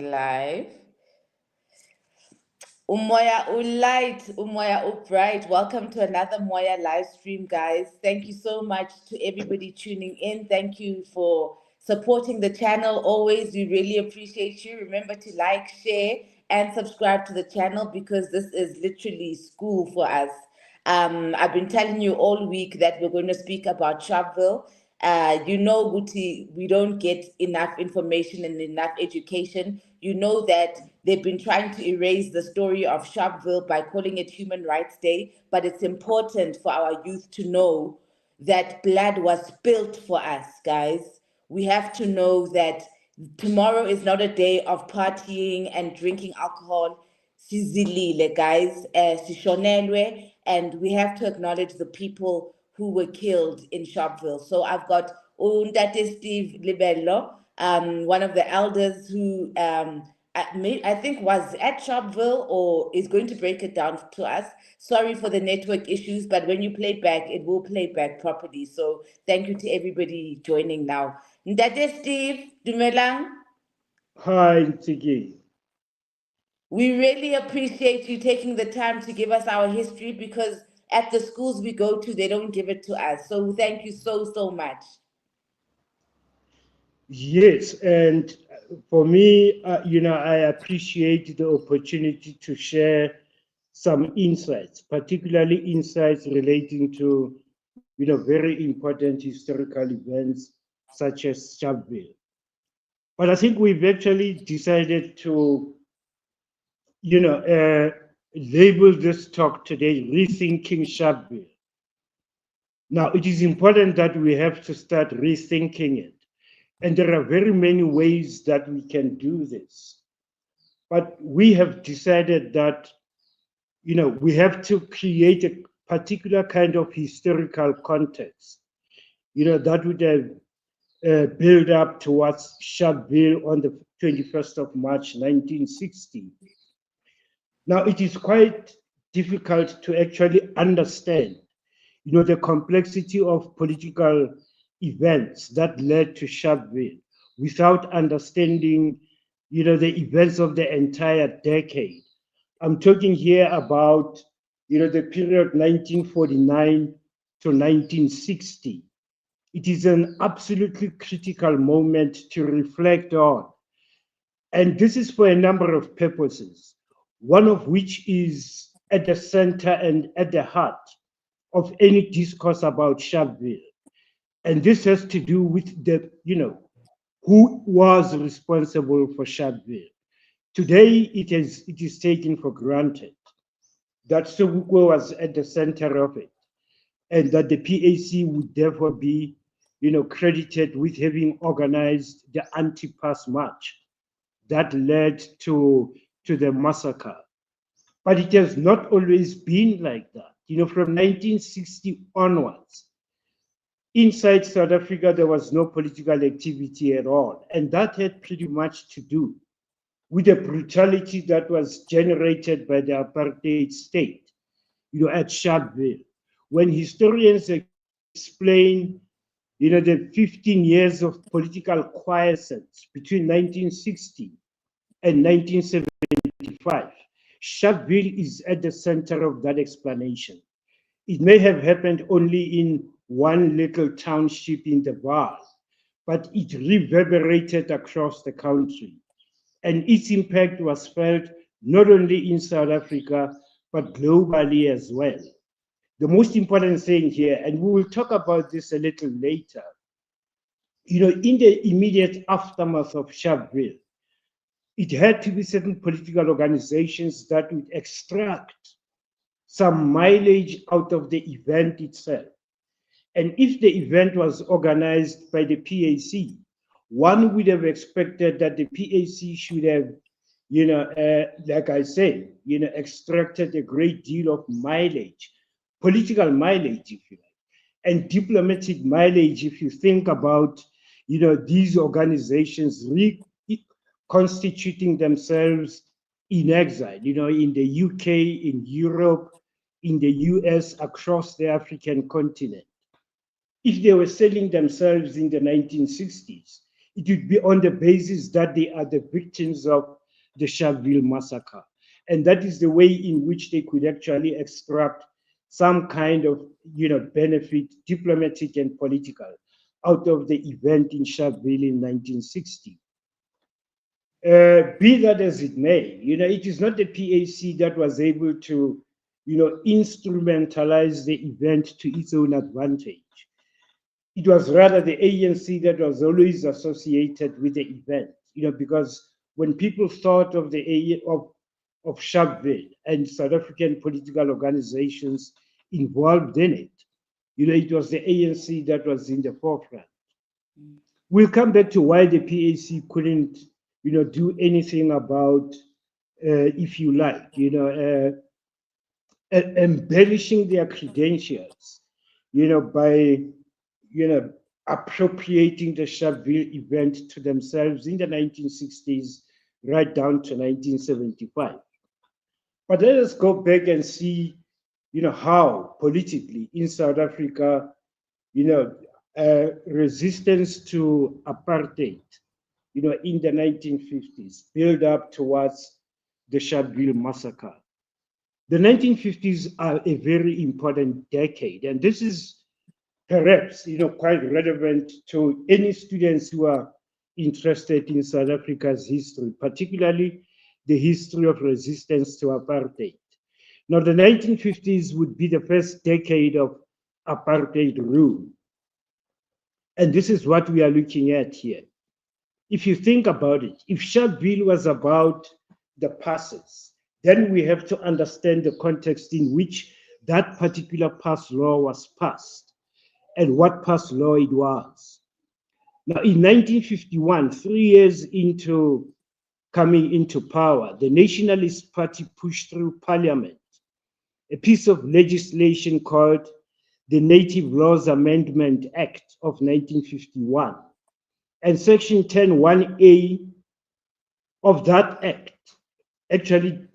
live. Umoya Ulight, Umoya Ubright. Welcome to another Moya live stream, guys. Thank you so much to everybody tuning in. Thank you for supporting the channel always. We really appreciate you. Remember to like, share, and subscribe to the channel because this is literally school for us. I've been telling you all week that we're going to speak about Sharpeville. Guti, we don't get enough information and enough education. You know that they've been trying to erase the story of Sharpeville by calling it Human Rights Day, but it's important for our youth to know that blood was spilled for us, guys. We have to know that tomorrow is not a day of partying and drinking alcohol. Sizilile, guys, sishonelwe, and we have to acknowledge the people who were killed in Sharpeville. So I've got Undate Steve Lebelo, one of the elders who I think was at Sharpeville or is going to break it down to us. Sorry for the network issues, but when you play back, it will play back properly. So thank you to everybody joining now. Ndate Steve, Dumelang. Hi, Tiki. We really appreciate you taking the time to give us our history because at the schools we go to, they don't give it to us. So thank you so, so much. Yes, and for me, I appreciate the opportunity to share some insights, particularly insights relating to, very important historical events such as Sharpeville. But I think we've actually decided to, label this talk today, Rethinking Sharpeville. Now, it is important that we have to start rethinking it. And there are very many ways that we can do this. But we have decided that, we have to create a particular kind of historical context, that would build up towards Sharpeville on the 21st of March, 1960. Now, it is quite difficult to actually understand, the complexity of political events that led to Sharpeville without understanding, the events of the entire decade. I'm talking here about, the period 1949 to 1960. It is an absolutely critical moment to reflect on. And this is for a number of purposes, one of which is at the center and at the heart of any discourse about Sharpeville. And this has to do with the, who was responsible for Sharpeville. Today, it is taken for granted that Sobukwe was at the center of it, and that the PAC would therefore be, credited with having organized the anti-pass march that led to the massacre. But it has not always been like that. From 1960 onwards, inside South Africa, there was no political activity at all. And that had pretty much to do with the brutality that was generated by the apartheid state, at Sharpeville. When historians explain, the 15 years of political quiescence between 1960 and 1975, Sharpeville is at the center of that explanation. It may have happened only in one little township in the Vaal, but it reverberated across the country. And its impact was felt not only in South Africa, but globally as well. The most important thing here, and we will talk about this a little later, in the immediate aftermath of Sharpeville, it had to be certain political organizations that would extract some mileage out of the event itself. And if the event was organized by the PAC, one would have expected that the PAC should have, like I said, extracted a great deal of mileage, political mileage, if you like, and diplomatic mileage, if you think about, these organizations reconstituting themselves in exile, in the UK, in Europe, in the US, across the African continent. If they were selling themselves in the 1960s, it would be on the basis that they are the victims of the Sharpeville Massacre. And that is the way in which they could actually extract some kind of, benefit, diplomatic and political, out of the event in Sharpeville in 1960. Be that as it may, it is not the PAC that was able to, instrumentalize the event to its own advantage. It was rather the ANC that was always associated with the event, because when people thought of of Sharpeville and South African political organizations involved in it, it was the ANC that was in the forefront. We'll come back to why the PAC couldn't, do anything about, if you like, embellishing their credentials, by, appropriating the Sharpeville event to themselves in the 1960s, right down to 1975. But let us go back and see, how politically in South Africa, resistance to apartheid, in the 1950s, built up towards the Sharpeville Massacre. The 1950s are a very important decade, and this is perhaps, quite relevant to any students who are interested in South Africa's history, particularly the history of resistance to apartheid. Now, the 1950s would be the first decade of apartheid rule. And this is what we are looking at here. If you think about it, if Sharpeville was about the passes, then we have to understand the context in which that particular pass law was passed and what pass law it was. Now, in 1951, 3 years into coming into power, the Nationalist Party pushed through Parliament a piece of legislation called the Native Laws Amendment Act of 1951. And Section 10(1)(a) of that act actually,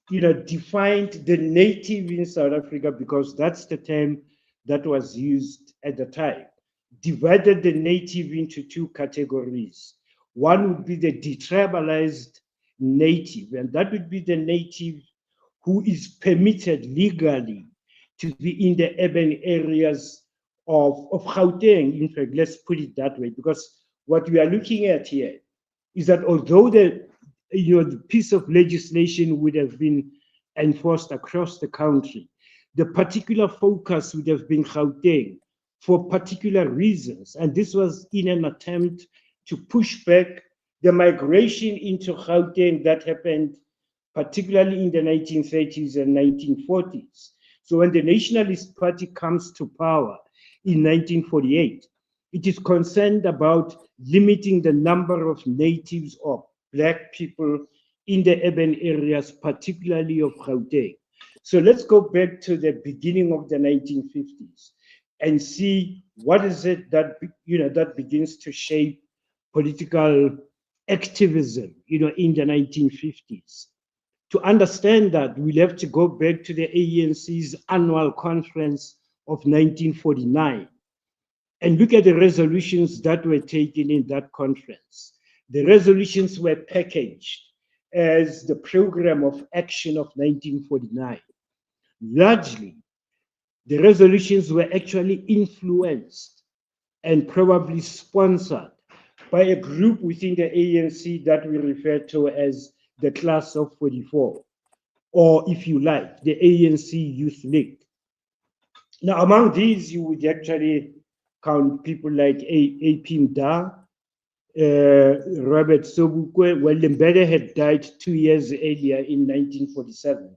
defined the native in South Africa, because that's the term that was used at the time, divided the native into two categories. One would be the detribalized native, and that would be the native who is permitted legally to be in the urban areas of Gauteng. In fact, let's put it that way, because what we are looking at here is that although the piece of legislation would have been enforced across the country, the particular focus would have been Gauteng for particular reasons. And this was in an attempt to push back the migration into Gauteng that happened particularly in the 1930s and 1940s. So when the Nationalist Party comes to power in 1948, it is concerned about limiting the number of natives or Black people in the urban areas, particularly of Gauteng. So let's go back to the beginning of the 1950s and see what is it that, that begins to shape political activism, in the 1950s. To understand that, we'll have to go back to the ANC's annual conference of 1949 and look at the resolutions that were taken in that conference. The resolutions were packaged as the program of action of 1949. Largely, the resolutions were actually influenced and probably sponsored by a group within the ANC that we refer to as the Class of 44, or if you like, the ANC Youth League. Now, among these, you would actually count people like A.P. Mda, Robert Sobukwe. Well, Lebelo had died 2 years earlier in 1947.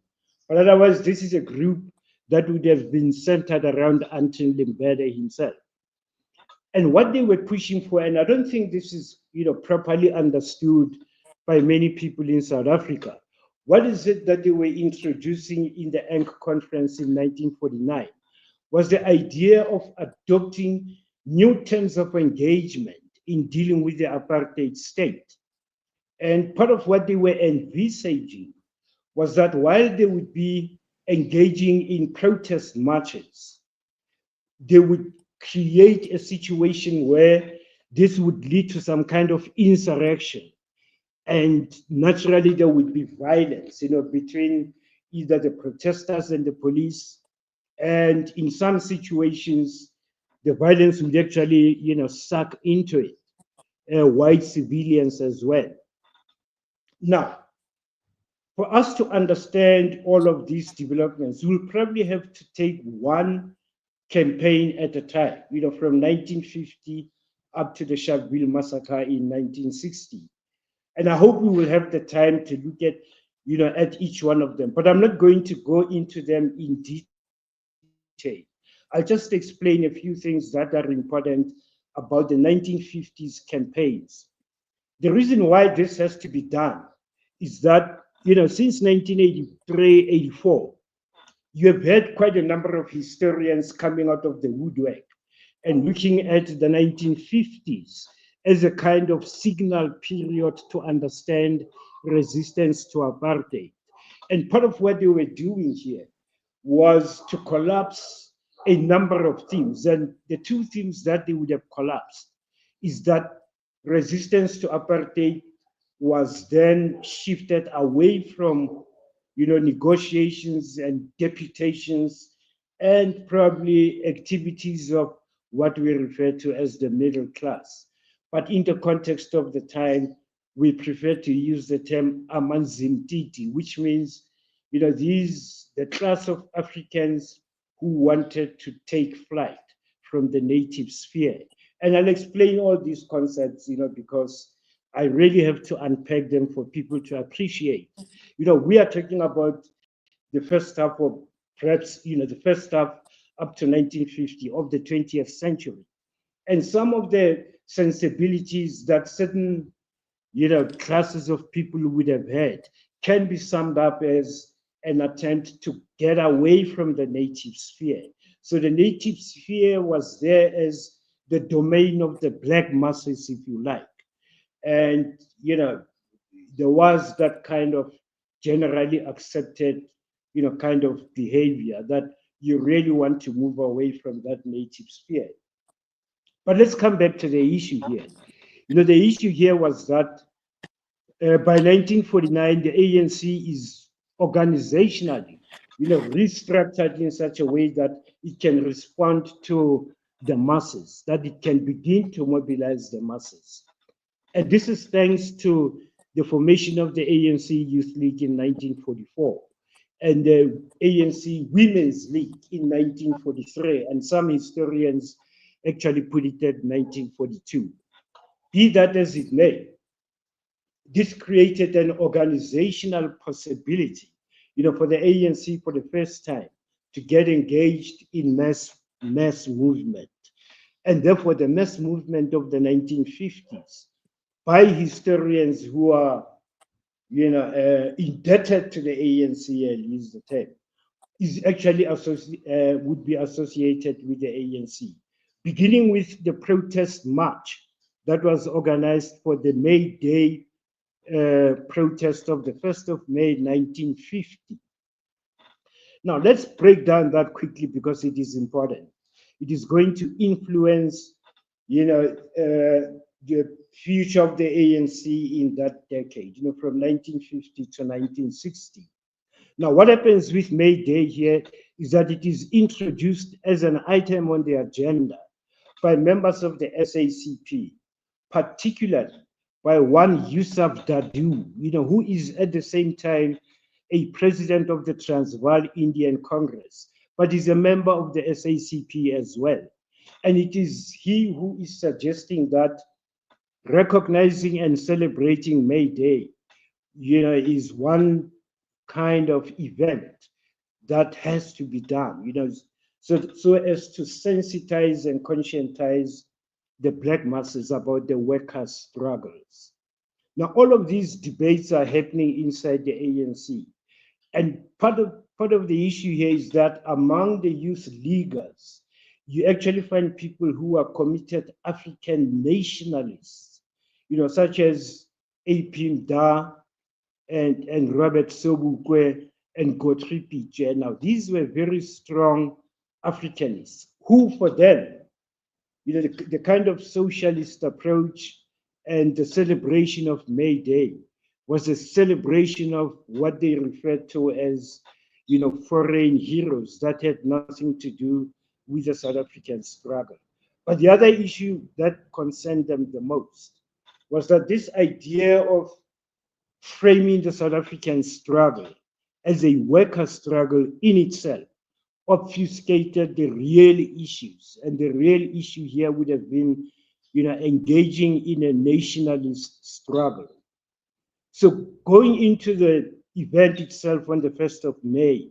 But otherwise, this is a group that would have been centered around Anton Lebelo himself. And what they were pushing for, and I don't think this is, properly understood by many people in South Africa. What is it that they were introducing in the ANC conference in 1949? Was the idea of adopting new terms of engagement in dealing with the apartheid state. And part of what they were envisaging was that while they would be engaging in protest marches, they would create a situation where this would lead to some kind of insurrection. And naturally, there would be violence, between either the protesters and the police. And in some situations, the violence would actually, suck into it, white civilians as well. Now, for us to understand all of these developments, we'll probably have to take one campaign at a time, from 1950 up to the Sharpeville Massacre in 1960. And I hope we will have the time to look at each one of them. But I'm not going to go into them in detail. I'll just explain a few things that are important about the 1950s campaigns. The reason why this has to be done is that, since 1983, 84, you have had quite a number of historians coming out of the woodwork and looking at the 1950s as a kind of signal period to understand resistance to apartheid. And part of what they were doing here was to collapse a number of themes. And the two themes that they would have collapsed is that resistance to apartheid was then shifted away from negotiations and deputations and probably activities of what we refer to as the middle class. But in the context of the time, we prefer to use the term amanzimtiti, which means, the class of Africans who wanted to take flight from the native sphere. And I'll explain all these concepts, because I really have to unpack them for people to appreciate. We are talking about the first half of perhaps, the first half up to 1950 of the 20th century. And some of the sensibilities that certain, classes of people would have had can be summed up as an attempt to get away from the native sphere. So the native sphere was there as the domain of the black masses, if you like. And, there was that kind of generally accepted, kind of behavior that you really want to move away from that native sphere. But let's come back to the issue here. The issue here was that by 1949, the ANC is organizationally, restructured in such a way that it can respond to the masses, that it can begin to mobilize the masses. And this is thanks to the formation of the ANC Youth League in 1944 and the ANC Women's League in 1943. And some historians actually put it at 1942. Be that as it may, this created an organizational possibility, for the ANC for the first time to get engaged in mass movement. And therefore, the mass movement of the 1950s by historians who are, indebted to the ANC, I'll use the term, is actually would be associated with the ANC, beginning with the protest march that was organized for the May Day protest of the 1st of May, 1950. Now, let's break down that quickly because it is important. It is going to influence, the future of the ANC in that decade, from 1950 to 1960. Now, what happens with May Day here is that it is introduced as an item on the agenda by members of the SACP, particularly by one Yusuf Dadoo, who is at the same time a president of the Transvaal Indian Congress, but is a member of the SACP as well. And it is he who is suggesting that recognizing and celebrating May Day, is one kind of event that has to be done, so as to sensitize and conscientize the black masses about the workers' struggles. Now, all of these debates are happening inside the ANC. And part of the issue here is that among the youth leaguers, you actually find people who are committed African nationalists, such as A.P. Mda and Robert Sobukwe and Godfrey Pitje. Now, these were very strong Africanists who, for them, the kind of socialist approach and the celebration of May Day was a celebration of what they referred to as, foreign heroes that had nothing to do with the South African struggle. But the other issue that concerned them the most was that this idea of framing the South African struggle as a worker struggle in itself obfuscated the real issues. And the real issue here would have been, engaging in a nationalist struggle. So going into the event itself on the 1st of May,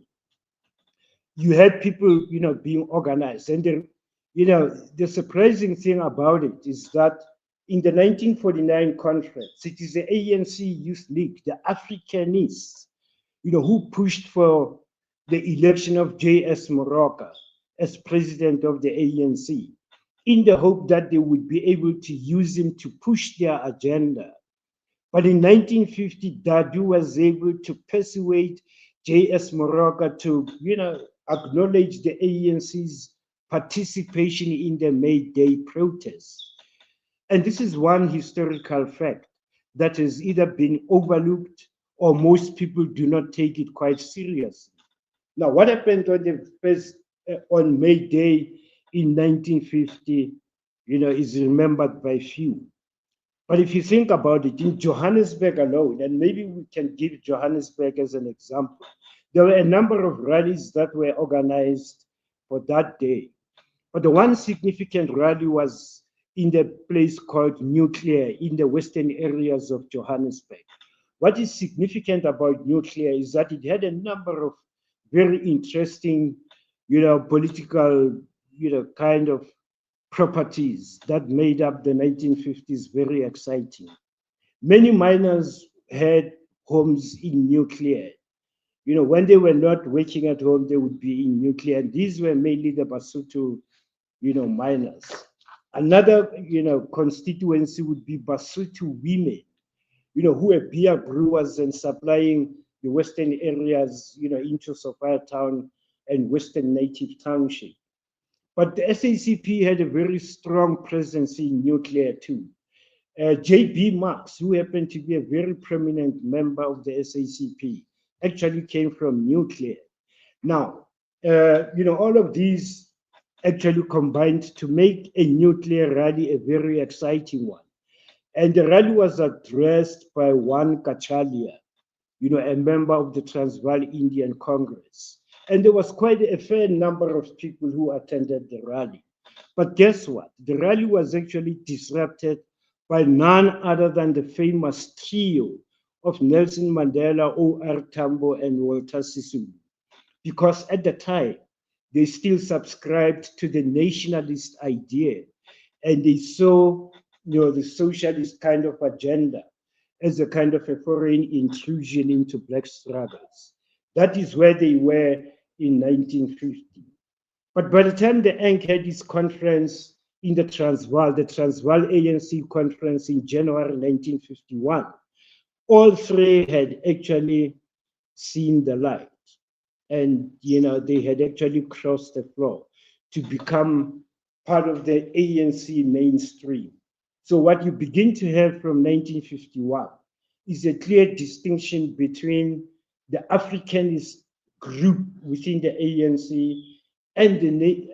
you had people, being organized. And the surprising thing about it is that in the 1949 conference, it is the ANC Youth League, the Africanists, who pushed for the election of J.S. Moroka as president of the ANC, in the hope that they would be able to use him to push their agenda. But in 1950, Dadu was able to persuade J.S. Moroka to, acknowledge the ANC's participation in the May Day protests. And this is one historical fact that has either been overlooked or most people do not take it quite seriously. Now, what happened on May Day in 1950, is remembered by few. But if you think about it, in Johannesburg alone, and maybe we can give Johannesburg as an example, there were a number of rallies that were organized for that day. But the one significant rally was in the place called Nuclear in the western areas of Johannesburg. What is significant about Nuclear is that it had a number of very interesting, political, kind of properties that made up the 1950s very exciting. Many miners had homes in Nuclear. When they were not working at home, they would be in Nuclear. And these were mainly the Basotho, miners. Another, constituency would be Basotho women, who were beer brewers and supplying the western areas, into Sophiatown and Western Native Township. But the SACP had a very strong presence in Nuclear too. J.B. Marx, who happened to be a very prominent member of the SACP, actually came from Nuclear. Now, all of these actually combined to make a Nuclear rally a very exciting one. And the rally was addressed by one Kachalia, a member of the Transvaal Indian Congress. And there was quite a fair number of people who attended the rally. But guess what? The rally was actually disrupted by none other than the famous trio of Nelson Mandela, O.R. Tambo, and Walter Sisulu. Because at the time, they still subscribed to the nationalist idea. And they saw, the socialist kind of agenda as a kind of a foreign intrusion into black struggles. That is where they were in 1950. But by the time the ANC had its conference in the Transvaal ANC conference in January 1951, all three had actually seen the light. And, they had actually crossed the floor to become part of the ANC mainstream. So what you begin to have from 1951 is a clear distinction between the Africanist group within the ANC and the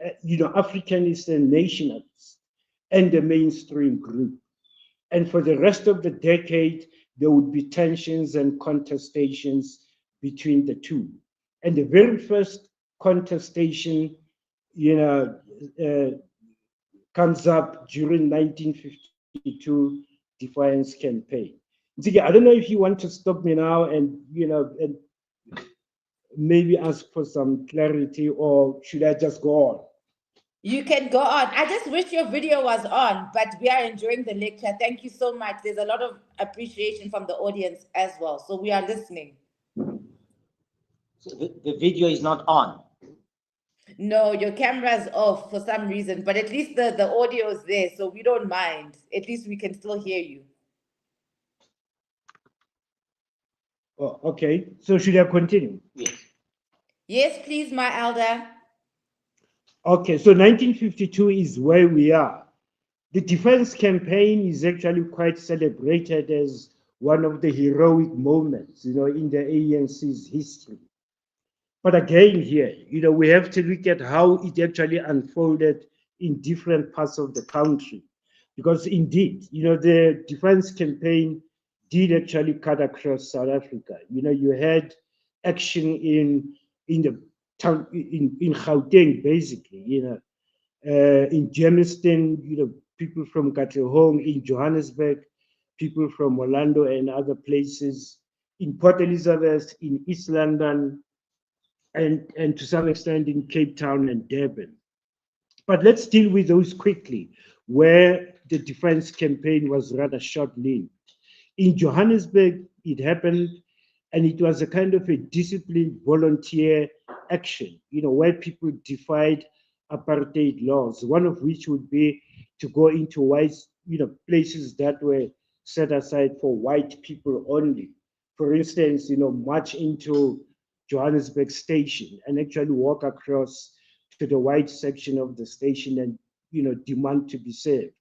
Africanists and nationalists and the mainstream group. And for the rest of the decade, there would be tensions and contestations between the two. And the very first contestation, comes up during 1952 Defiance Campaign. Ziggy, I don't know if you want to stop me now and, and maybe ask for some clarity, or should I just go on? You can go on. I just wish your video was on, but we are enjoying the lecture. Thank you so much. There's a lot of appreciation from the audience as well. So we are listening. So the video is not on. No, your camera's off for some reason, but at least the audio is there, so we don't mind. At least we can still hear you. Oh, okay. So should I continue? Yes. Yes, please, my elder. Okay, so 1952 is where we are. The Defiance Campaign is actually quite celebrated as one of the heroic moments, in the ANC's history. But again, here, we have to look at how it actually unfolded in different parts of the country. Because indeed, the Defiance Campaign did actually cut across South Africa. You had action in the town in Gauteng, basically, in Germiston, people from Katlehong, in Johannesburg, people from Orlando and other places, in Port Elizabeth, in East London, and to some extent in Cape Town and Durban. But let's deal with those quickly, where the Defiance Campaign was rather short-lived. In Johannesburg, it happened, and it was a kind of a disciplined volunteer action, where people defied apartheid laws, one of which would be to go into white, places that were set aside for white people only. For instance, march into Johannesburg station and actually walk across to the white section of the station and, demand to be served.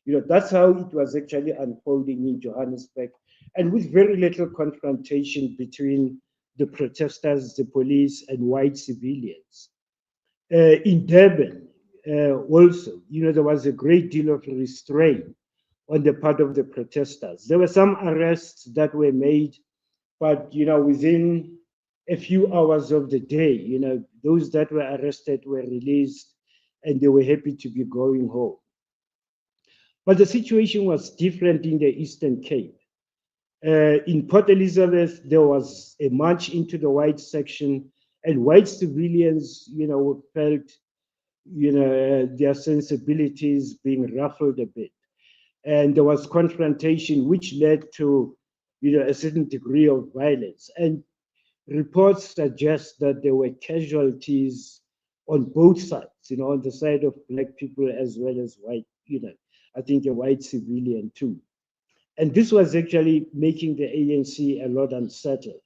That's how it was actually unfolding in Johannesburg, and with very little confrontation between the protesters, the police, and white civilians. In Durban, also, there was a great deal of restraint on the part of the protesters. There were some arrests that were made, but within a few hours of the day, those that were arrested were released, and they were happy to be going home. But the situation was different in the Eastern Cape. In Port Elizabeth, there was a march into the white section, and white civilians, felt, their sensibilities being ruffled a bit. And there was confrontation, which led to, a certain degree of violence. And reports suggest that there were casualties on both sides, on the side of black people as well as white, I think a white civilian too. And this was actually making the ANC a lot unsettled.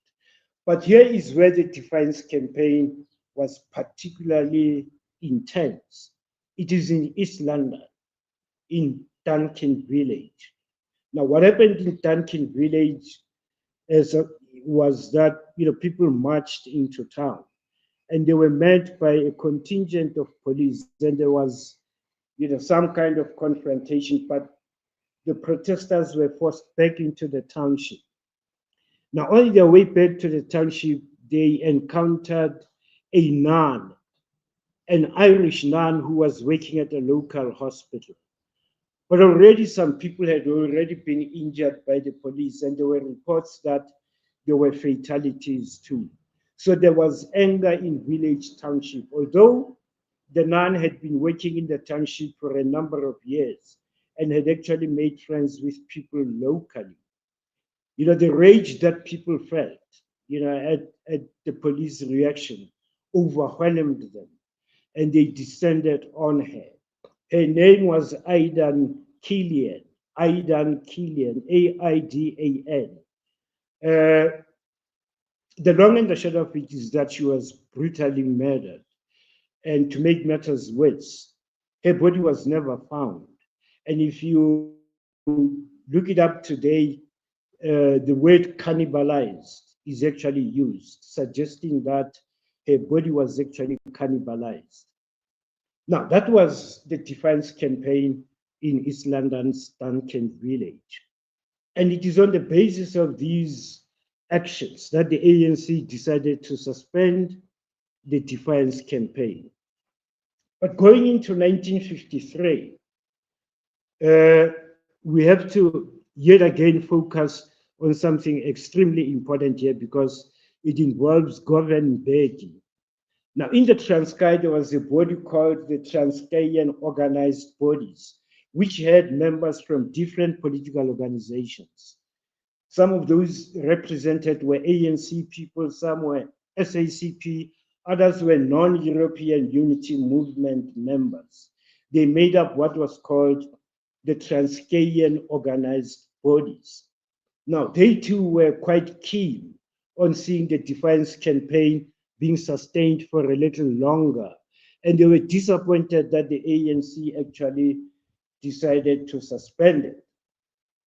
But here is where the Defiance Campaign was particularly intense. It is in East London, in Duncan Village. Now, what happened in Duncan Village was that people marched into town, and they were met by a contingent of police. Then there was some kind of confrontation, but the protesters were forced back into the township. Now, on their way back to the township, they encountered a nun, an Irish nun who was working at a local hospital. But already some people had already been injured by the police, and there were reports that there were fatalities too. So there was anger in Village Township. Although the nun had been working in the township for a number of years and had actually made friends with people locally, the rage that people felt, at the police reaction overwhelmed them, and they descended on her. Her name was Aidan Killian, Aidan. The long and the short of it is that she was brutally murdered. And to make matters worse, her body was never found. And if you look it up today, the word cannibalized is actually used, suggesting that her body was actually cannibalized. Now, that was the Defiance Campaign in East London's Duncan Village. And it is on the basis of these actions that the ANC decided to suspend the Defiance Campaign. But going into 1953, we have to yet again focus on something extremely important here, because it involves Govan Mbeki. Now, in the Transkei, there was a body called the Transkeian Organized Bodies, which had members from different political organizations. Some of those represented were ANC people, some were SACP, others were non-European Unity Movement members. They made up what was called the Transkeian Organized Bodies. Now, they too were quite keen on seeing the Defiance Campaign being sustained for a little longer. And they were disappointed that the ANC actually decided to suspend it.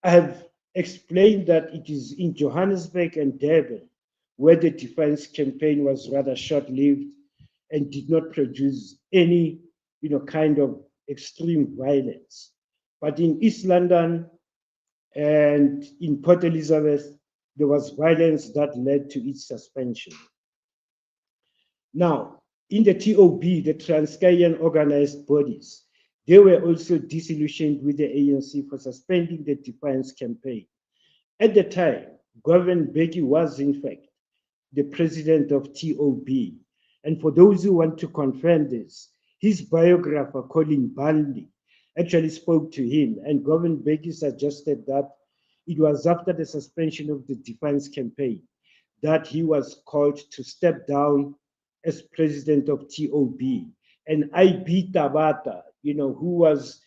I have explained that it is in Johannesburg and Durban where the Defiance Campaign was rather short-lived and did not produce any, kind of extreme violence. But in East London and in Port Elizabeth, there was violence that led to its suspension. Now, in the TOB, the Transkeian organized bodies, they were also disillusioned with the ANC for suspending the Defiance Campaign. At the time, Govan Mbeki was, in fact, the president of TOB. And for those who want to confirm this, his biographer, Colin Bunley, actually spoke to him, and Govan Mbeki suggested that it was after the suspension of the Defiance Campaign that he was called to step down as president of TOB. And IB Tabata, who was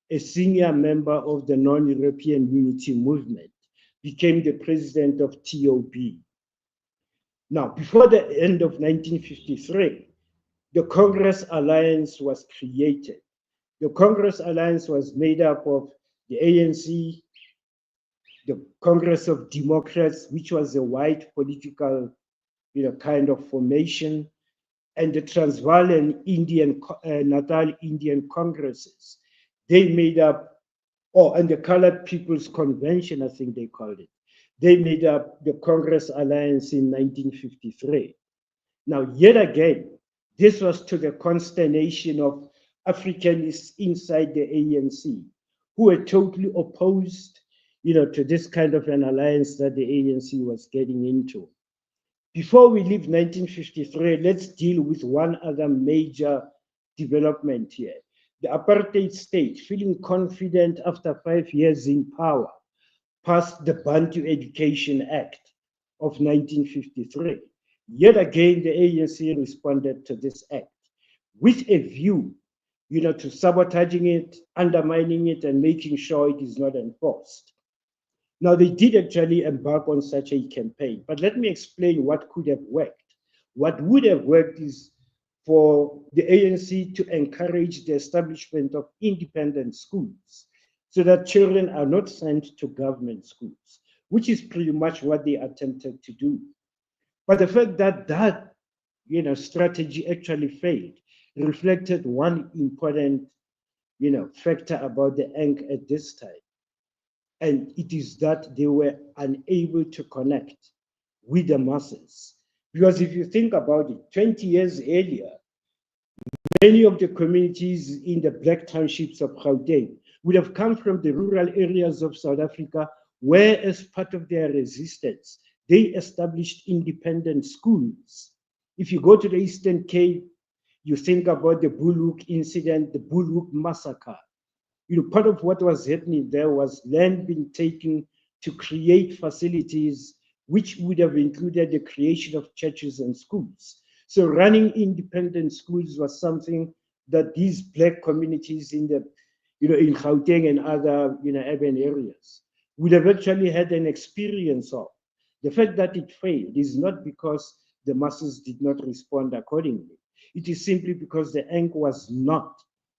a senior member of the Non-European Unity Movement, became the president of TOB. Now, before the end of 1953, the Congress Alliance was created. The Congress Alliance was made up of the ANC, the Congress of Democrats, which was a white political, kind of formation, and the Transvaal and Natal Indian Congresses. They made up, and the Colored People's Convention, I think they called it. They made up the Congress Alliance in 1953. Now, yet again, this was to the consternation of Africanists inside the ANC, who were totally opposed, to this kind of an alliance that the ANC was getting into. Before we leave 1953, let's deal with one other major development here. The apartheid state, feeling confident after 5 years in power, passed the Bantu Education Act of 1953. Yet again, the ANC responded to this act with a view, to sabotaging it, undermining it, and making sure it is not enforced. Now, they did actually embark on such a campaign, but let me explain what could have worked. What would have worked is for the ANC to encourage the establishment of independent schools so that children are not sent to government schools, which is pretty much what they attempted to do. But the fact that that strategy actually failed reflected one important factor about the ANC at this time. And it is that they were unable to connect with the masses. Because if you think about it, 20 years earlier, many of the communities in the black townships of Gauteng would have come from the rural areas of South Africa, where, as part of their resistance, they established independent schools. If you go to the Eastern Cape, you think about the Bulhoek incident, the Bulhoek Massacre. Part of what was happening there was land being taken to create facilities which would have included the creation of churches and schools. So running independent schools was something that these black communities in the, in Gauteng and other, urban areas would have actually had an experience of. The fact that it failed is not because the masses did not respond accordingly. It is simply because the ANC was not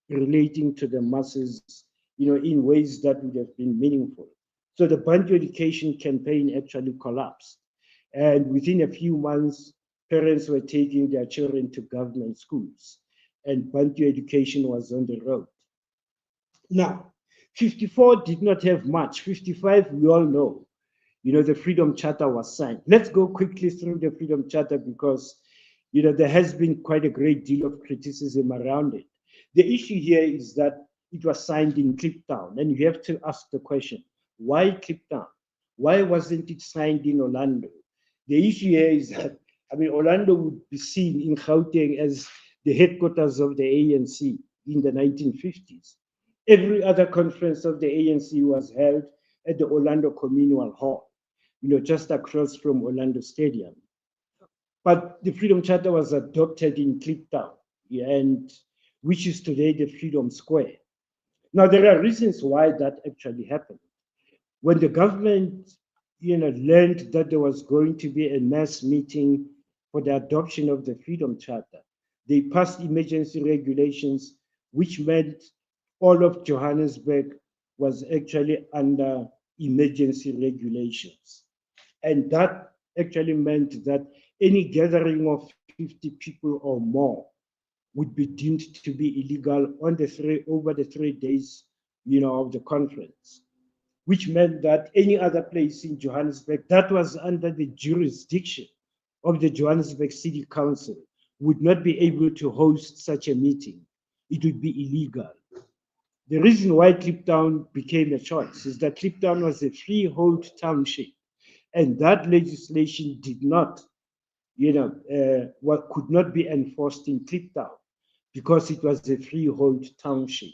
relating to the masses, in ways that would have been meaningful. So the Bantu Education Campaign actually collapsed. And within a few months, parents were taking their children to government schools, and Bantu education was on the road. Now, 54 did not have much. 55, we all know, the Freedom Charter was signed. Let's go quickly through the Freedom Charter because, there has been quite a great deal of criticism around it. The issue here is that it was signed in Kliptown, and you have to ask the question, why Kliptown? Why wasn't it signed in Orlando? The issue here is that, Orlando would be seen in Gauteng as the headquarters of the ANC in the 1950s. Every other conference of the ANC was held at the Orlando Communal Hall, just across from Orlando Stadium. But the Freedom Charter was adopted in Kliptown, and which is today the Freedom Square. Now, there are reasons why that actually happened. When the government, learned that there was going to be a mass meeting for the adoption of the Freedom Charter, they passed emergency regulations, which meant all of Johannesburg was actually under emergency regulations. And that actually meant that any gathering of 50 people or more would be deemed to be illegal on over the 3 days, of the conference, which meant that any other place in Johannesburg that was under the jurisdiction of the Johannesburg City Council would not be able to host such a meeting. It would be illegal. The reason why Kliptown became a choice is that Kliptown was a freehold township, and that legislation did not, what could not be enforced in Kliptown because it was a freehold township.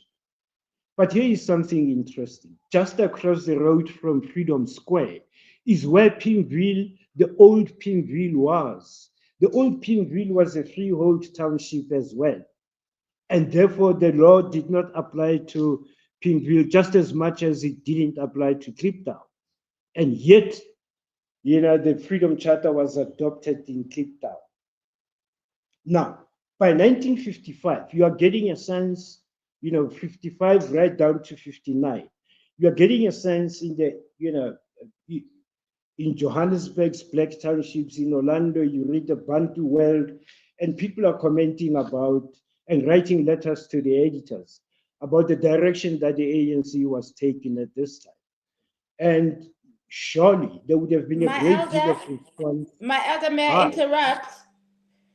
But here is something interesting. Just across the road from Freedom Square is where Pimville, the old Pimville was. The old Pimville was a freehold township as well. And therefore, the law did not apply to Pimville just as much as it didn't apply to Kliptown. And yet, the Freedom Charter was adopted in Kliptown. Now, by 1955, you are getting a sense, 55 right down to 59. You are getting a sense in the, in Johannesburg's black townships, in Orlando, you read the Bantu World, and people are commenting about and writing letters to the editors about the direction that the ANC was taking at this time. And surely there would have been a great deal of response. My elder, may I interrupt?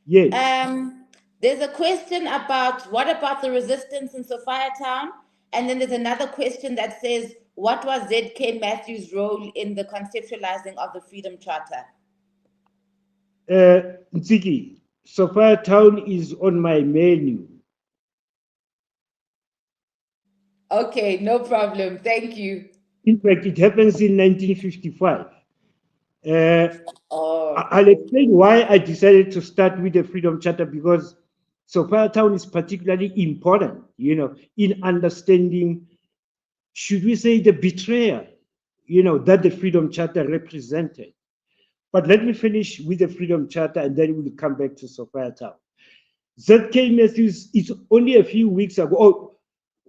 Yes. There's a question about what about the resistance in Sophiatown? And then there's another question that says, what was ZK Matthews' role in the conceptualizing of the Freedom Charter? Ntsiki, Sophiatown is on my menu. Okay, no problem. Thank you. In fact, it happens in 1955. I'll explain why I decided to start with the Freedom Charter, because Sophiatown is particularly important, in understanding, should we say, the betrayal, that the Freedom Charter represented. But let me finish with the Freedom Charter and then we'll come back to Sophiatown. ZK Matthews, it's only a few weeks ago. Oh,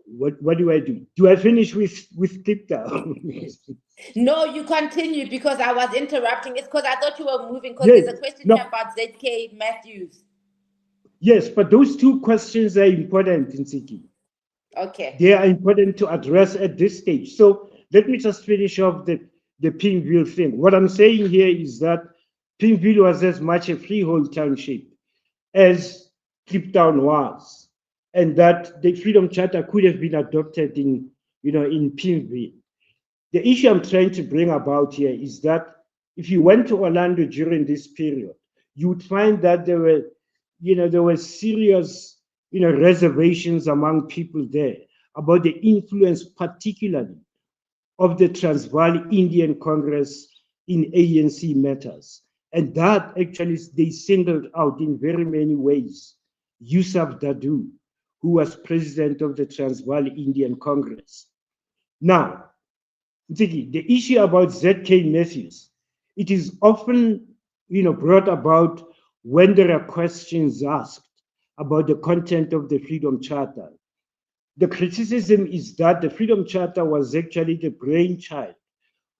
what do I do? Do I finish with Kliptown? No, you continue because I was interrupting. It's because I thought you were moving because Yes, there's a question here about ZK Matthews. Yes, but those two questions are important, Ntsiki. Okay. They are important to address at this stage. So let me just finish off the Pimville thing. What I'm saying here is that Pimville was as much a freehold township as Kliptown was, and that the Freedom Charter could have been adopted in Pimville. The issue I'm trying to bring about here is that if you went to Orlando during this period, you would find that there were serious, reservations among people there about the influence, particularly of the Transvaal Indian Congress in ANC matters. And that actually, they singled out in very many ways Yusuf Dadoo, who was president of the Transvaal Indian Congress. Now, the issue about ZK Matthews, it is often, brought about when there are questions asked about the content of the Freedom Charter. The criticism is that the Freedom Charter was actually the brainchild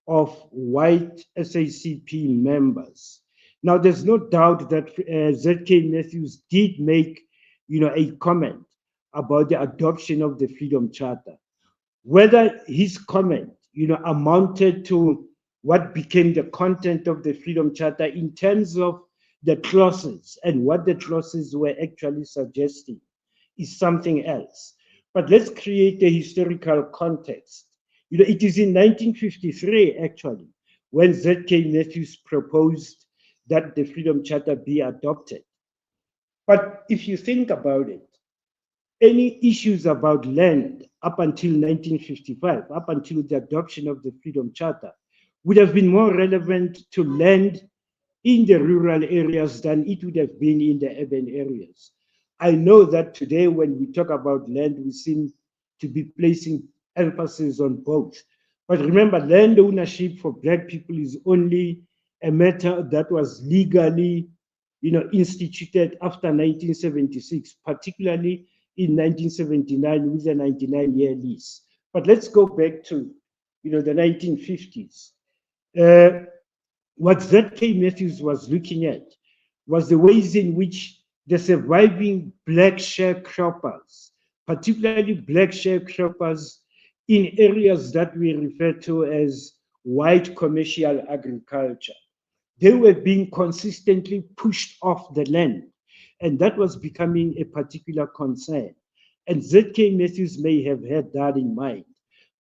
of white SACP members. Now, there's no doubt that ZK Matthews did make, a comment about the adoption of the Freedom Charter. Whether his comment, amounted to what became the content of the Freedom Charter in terms of the clauses and what the clauses were actually suggesting is something else. But let's create a historical context. It is in 1953, actually, when ZK Matthews proposed that the Freedom Charter be adopted. But if you think about it, any issues about land up until 1955, up until the adoption of the Freedom Charter, would have been more relevant to land in the rural areas than it would have been in the urban areas. I know that today when we talk about land, we seem to be placing emphasis on both. But remember, land ownership for Black people is only a matter that was legally, instituted after 1976, particularly in 1979 with a 99-year lease. But let's go back to, the 1950s. What Z.K. Matthews was looking at was the ways in which the surviving black sharecroppers, particularly black sharecroppers in areas that we refer to as white commercial agriculture, they were being consistently pushed off the land. And that was becoming a particular concern. And Z.K. Matthews may have had that in mind.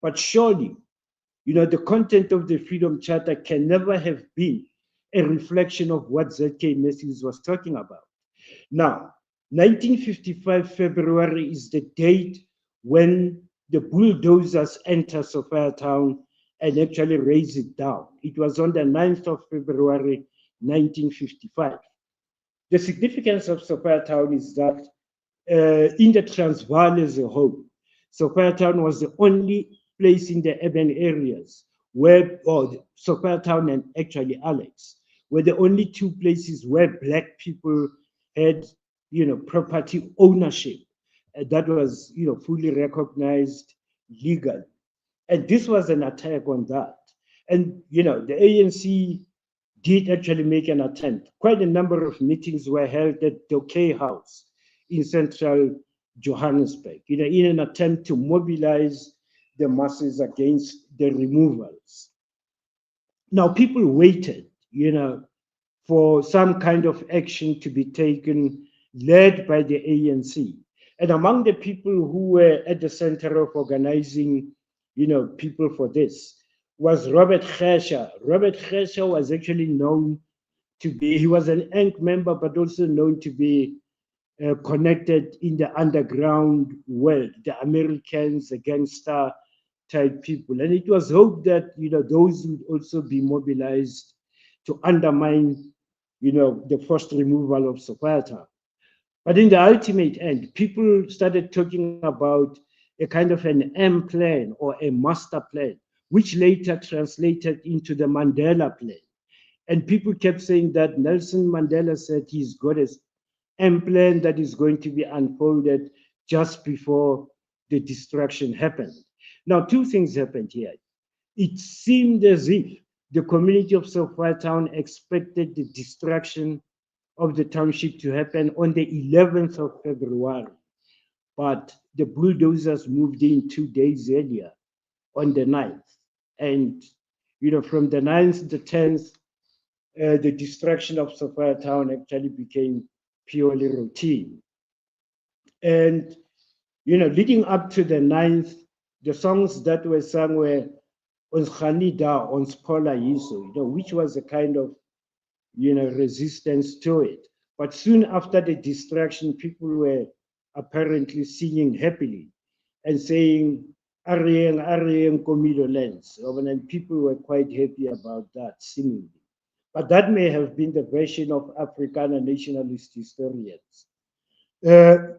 But surely, the content of the Freedom Charter can never have been a reflection of what Z.K. Matthews was talking about. Now, 1955 February is the date when the bulldozers enter Sophiatown and actually raise it down. It was on the 9th of February, 1955. The significance of Sophiatown is that in the Transvaal as a whole, Sophiatown was the only place in the urban areas where, Sophiatown and actually Alex, were the only two places where Black people had, property ownership that was, fully recognized legally. And this was an attack on that. And, the ANC did actually make an attempt. Quite a number of meetings were held at the K House in central Johannesburg, in an attempt to mobilize the masses against the removals. Now, people waited, for some kind of action to be taken, led by the ANC. And among the people who were at the center of organizing, people for this was Robert Gesha. Robert Gesha was actually known to be, he was an ANC member, but also known to be connected in the underground world, the Americans, the gangster type people. And it was hoped that, those would also be mobilized to undermine, the forced removal of Sophiatown. But in the ultimate end, people started talking about a kind of an M plan or a master plan, which later translated into the Mandela plan. And people kept saying that Nelson Mandela said he's got an M plan that is going to be unfolded just before the destruction happened. Now, two things happened here. It seemed as if the community of Sophiatown expected the destruction of the township to happen on the 11th of February. But the bulldozers moved in 2 days earlier on the 9th. And, from the 9th to the 10th, the destruction of Sophiatown actually became purely routine. And, leading up to the 9th, the songs that were sung were Ons Khanida, Ons Pola Yiso, which was a kind of, resistance to it. But soon after the destruction, people were apparently singing happily and saying, Arieng, Arieng Komilo Lens. And people were quite happy about that, seemingly. But that may have been the version of Afrikaner nationalist historians. The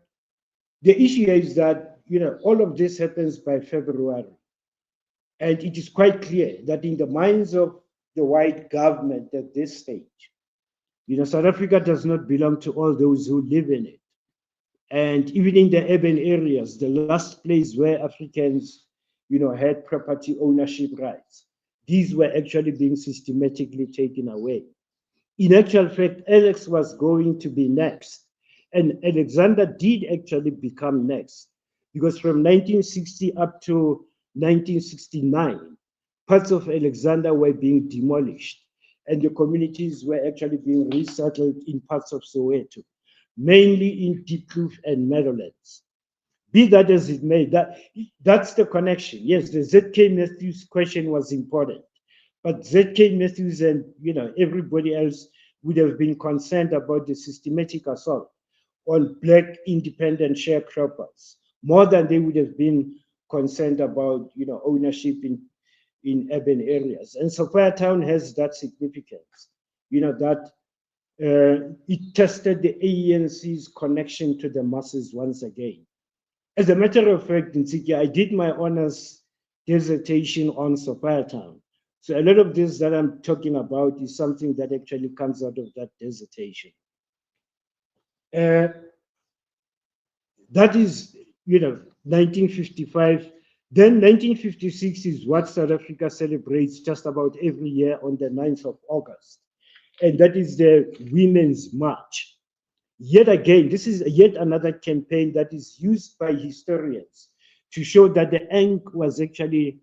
issue is that, all of this happens by February. And it is quite clear that in the minds of the white government at this stage, South Africa does not belong to all those who live in it. And even in the urban areas, the last place where Africans, had property ownership rights, these were actually being systematically taken away. In actual fact, Alex was going to be next. And Alexander did actually become next, because from 1960 up to 1969, parts of Alexander were being demolished, and the communities were actually being resettled in parts of Soweto, mainly in Diepkloof and Meadowlands. Be that as it may, that's the connection. Yes, the Z.K. Matthews question was important, but Z.K. Matthews and everybody else would have been concerned about the systematic assault on Black independent sharecroppers more than they would have been concerned about ownership in urban areas. And Sophiatown has that significance, that it tested the ANC's connection to the masses once again. As a matter of fact, in Tsiki, I did my honors dissertation on Sophiatown. So a lot of this that I'm talking about is something that actually comes out of that dissertation. That is, 1955. Then 1956 is what South Africa celebrates just about every year on the 9th of August. And that is the Women's March. Yet again, this is yet another campaign that is used by historians to show that the ANC was actually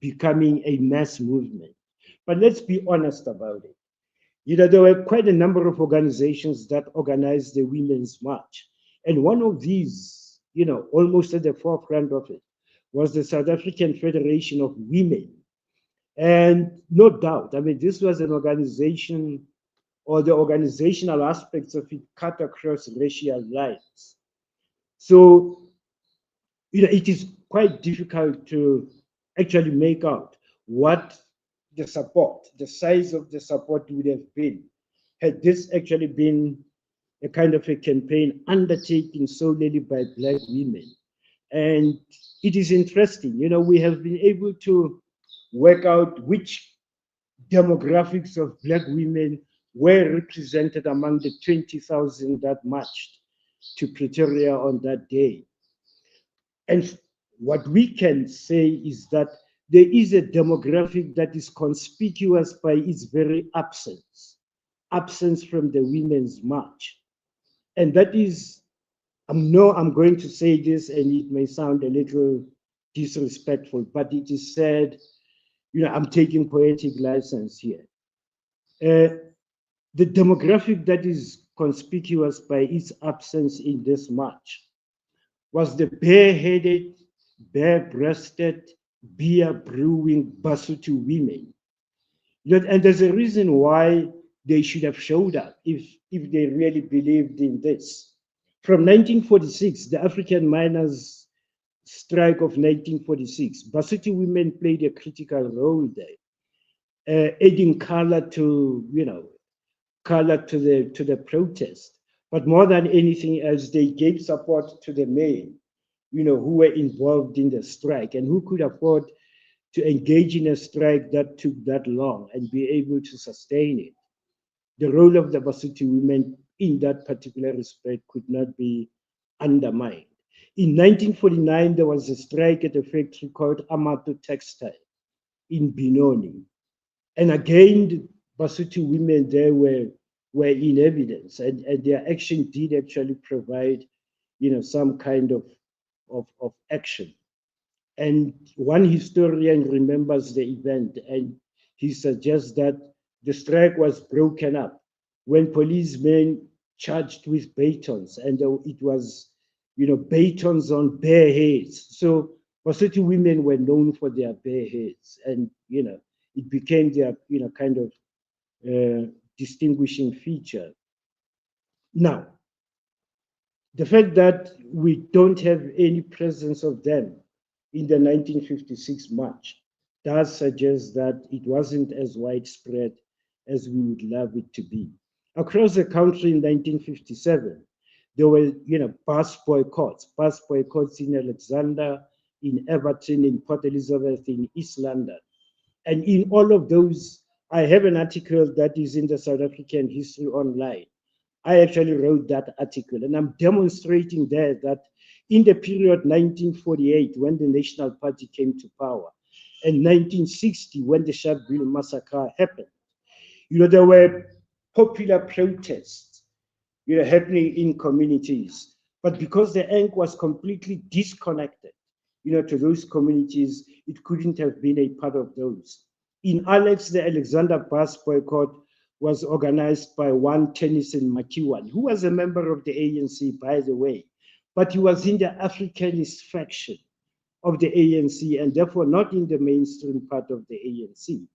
becoming a mass movement. But let's be honest about it. There were quite a number of organizations that organized the Women's March. And one of these, almost at the forefront of it, was the South African Federation of Women. And no doubt, I mean, this was an organization, or the organizational aspects of it cut across racial lines. So, it is quite difficult to actually make out what the support, the size of the support would have been had this actually been a kind of a campaign undertaken solely by Black women. And it is interesting, we have been able to work out which demographics of Black women were represented among the 20,000 that marched to Pretoria on that day. And what we can say is that there is a demographic that is conspicuous by its very absence from the Women's March. And that is, I'm going to say this and it may sound a little disrespectful, but it is said, I'm taking poetic license here. The demographic that is conspicuous by its absence in this march was the bare-headed, bare-breasted, beer-brewing Basotho women. And there's a reason why they should have showed up if they really believed in this. From 1946, the African miners' strike of 1946, Basotho women played a critical role there, adding color to the protest. But more than anything else, they gave support to the men, who were involved in the strike and who could afford to engage in a strike that took that long and be able to sustain it. The role of the Basotho women in that particular respect could not be undermined. In 1949, there was a strike at a factory called Amato Textile in Benoni. And again, the Basotho women there were in evidence, and their action did actually provide, some kind of action. And one historian remembers the event, and he suggests that the strike was broken up when policemen charged with batons, and it was, batons on bare heads. So Basotho women were known for their bare heads, and it became their, kind of distinguishing feature. Now, the fact that we don't have any presence of them in the 1956 march does suggest that it wasn't as widespread as we would love it to be. Across the country in 1957, there were, bus boycotts in Alexander, in Everton, in Port Elizabeth, in East London. And in all of those, I have an article that is in the South African History Online. I actually wrote that article, and I'm demonstrating there that in the period 1948, when the National Party came to power, and 1960, when the Sharpeville Massacre happened, there were popular protests, happening in communities. But because the ANC was completely disconnected, to those communities, it couldn't have been a part of those. In Alex, the Alexander bus boycott was organized by one Tennyson Makiwan, who was a member of the ANC, by the way, but he was in the Africanist faction of the ANC and therefore not in the mainstream part of the ANC.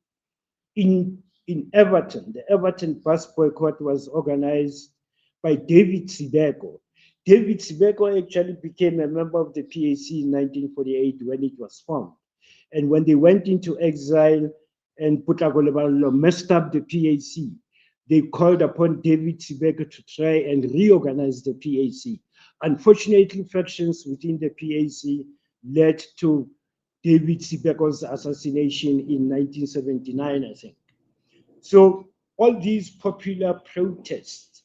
In Everton, the Everton bus boycott was organized by David Sibeko. David Sibeko actually became a member of the PAC in 1948 when it was formed. And when they went into exile and Lebelo messed up the PAC, they called upon David Sibeko to try and reorganize the PAC. Unfortunately, factions within the PAC led to David Sibeko's assassination in 1979, I think. So all these popular protests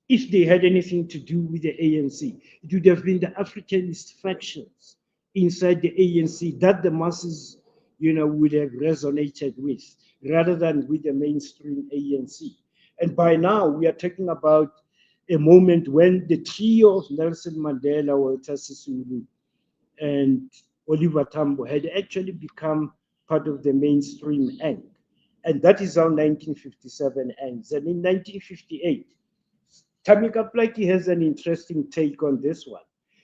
if they had anything to do with the ANC, it would have been the Africanist factions inside the ANC that the masses, would have resonated with, rather than with the mainstream ANC. And by now, we are talking about a moment when the trio of Nelson Mandela, Walter Sisulu, and Oliver Tambo had actually become part of the mainstream end. And that is how 1957 ends. And in 1958, Tamika Plaki has an interesting take on this one.